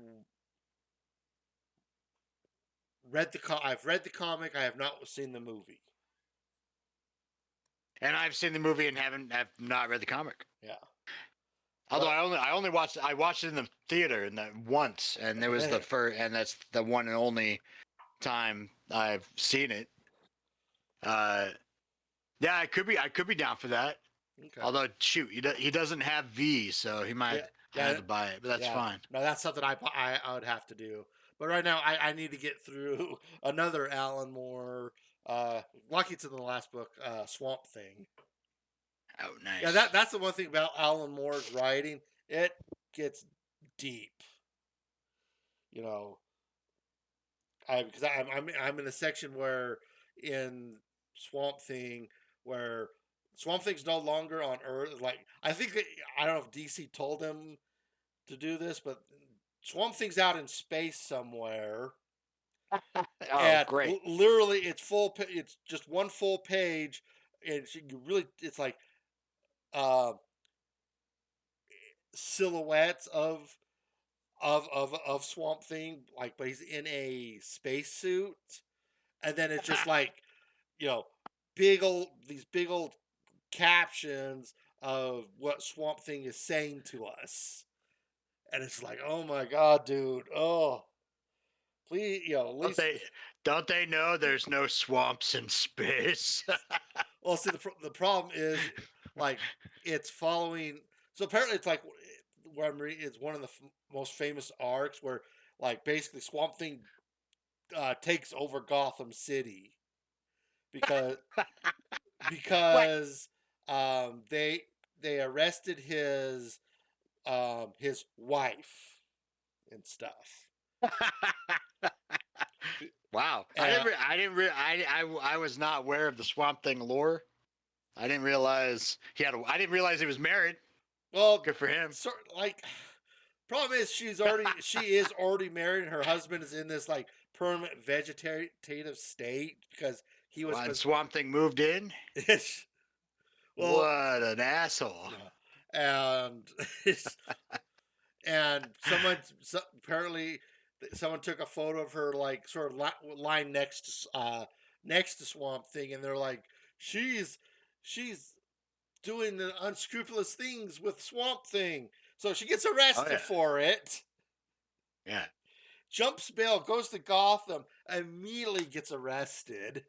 I've read the comic. I have not seen the movie. and I've seen the movie and have not read the comic. Yeah, Although but I only watched it in the theater and that once, and it was the first, and that's the one and only time I've seen it. Uh, yeah, I could be down for that. okay. Although shoot, he doesn't have V, so he might Yeah, have yeah, to buy it, but that's yeah. fine. No, that's something I would have to do. But right now, I need to get through another Alan Moore. Lucky to the last book, Swamp Thing. Oh, Yeah, nice. that's the one thing about Alan Moore's writing. It gets deep. You know, because I'm in a section where in Swamp Thing where Swamp Thing's no longer on Earth. Like I think I don't know if DC told him to do this, but Swamp Thing's out in space somewhere, Oh, and great. literally it's it's just one full page, and you really it's like uh, silhouettes of Swamp Thing, like but he's in a spacesuit, and then it's just like you know big old captions of what Swamp Thing is saying to us, and it's like, oh my god, dude, oh please, at Don't least. they know there's no swamps in space? Well, see, the problem is like it's following. So apparently, it's like where I'm reading. It's one of the most famous arcs where, like, basically Swamp Thing takes over Gotham City because What? because they arrested his wife and stuff. Wow, Uh, I was not aware of the Swamp Thing lore. I didn't realize I didn't realize he was married. well, Good for him. like, problem is she is already married, and her husband is in this like permanent vegetative state because he was. When Swamp Thing moved in, Well, what an asshole. yeah, and and apparently someone took a photo of her like sort of lying next to Swamp Thing, and they're like, she's doing the unscrupulous things with Swamp Thing, so she gets Oh arrested yeah, for it. yeah. jumps bail, goes to Gotham, immediately gets arrested,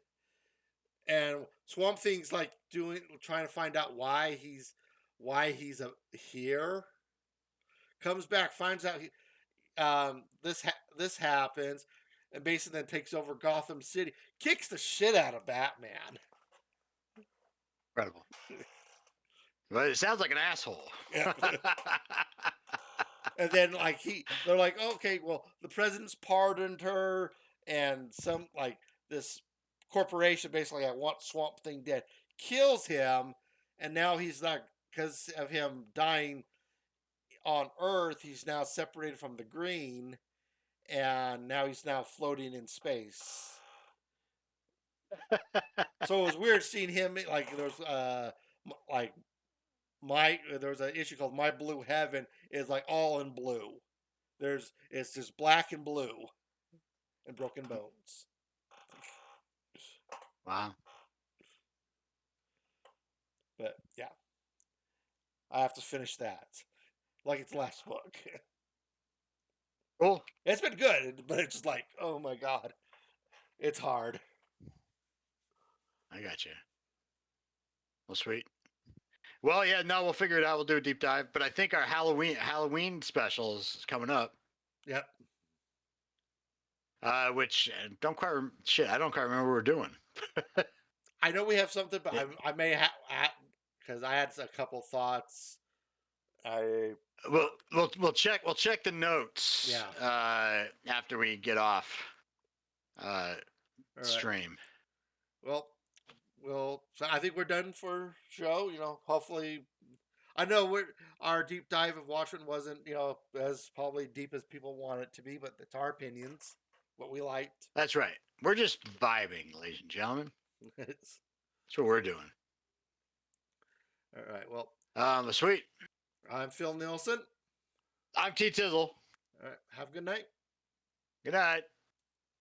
and Swamp Thing's like trying to find out why he's here. Comes back, finds out this happens, and basically then takes over Gotham City, kicks the shit out of Batman. Incredible. But it sounds like an asshole. Yeah. And then they're like, okay, well, the president's pardoned her, and some this corporation basically I want Swamp Thing dead, kills him, and now he's not, because of him dying on Earth, he's now separated from the Green, and now he's now floating in space. So it was weird seeing him there's like there was an issue called My Blue Heaven, is like all in blue. It's just black and blue and Broken Bones. Wow. But yeah, I have to finish that. Like it's the last book. Cool. It's been good, but it's just like, oh my god, it's hard. I got you. Well, sweet. Well, yeah, no, we'll figure it out. We'll do a deep dive. But I think our Halloween special is coming up. Yep. Which I don't quite remember what we're doing. I know we have something, but Yeah. I may have, because I had a couple thoughts. We'll check the notes. Yeah. After we get off All right. stream. Well, so I think we're done for show. Hopefully, I know our deep dive of Watchmen wasn't as probably deep as people want it to be, but it's our opinions, what we liked. That's right. We're just vibing, ladies and gentlemen. That's what we're doing. All right. Well, sweet. I'm Phil Nielsen. I'm T Tizzle. All right. Have a good night. Good night.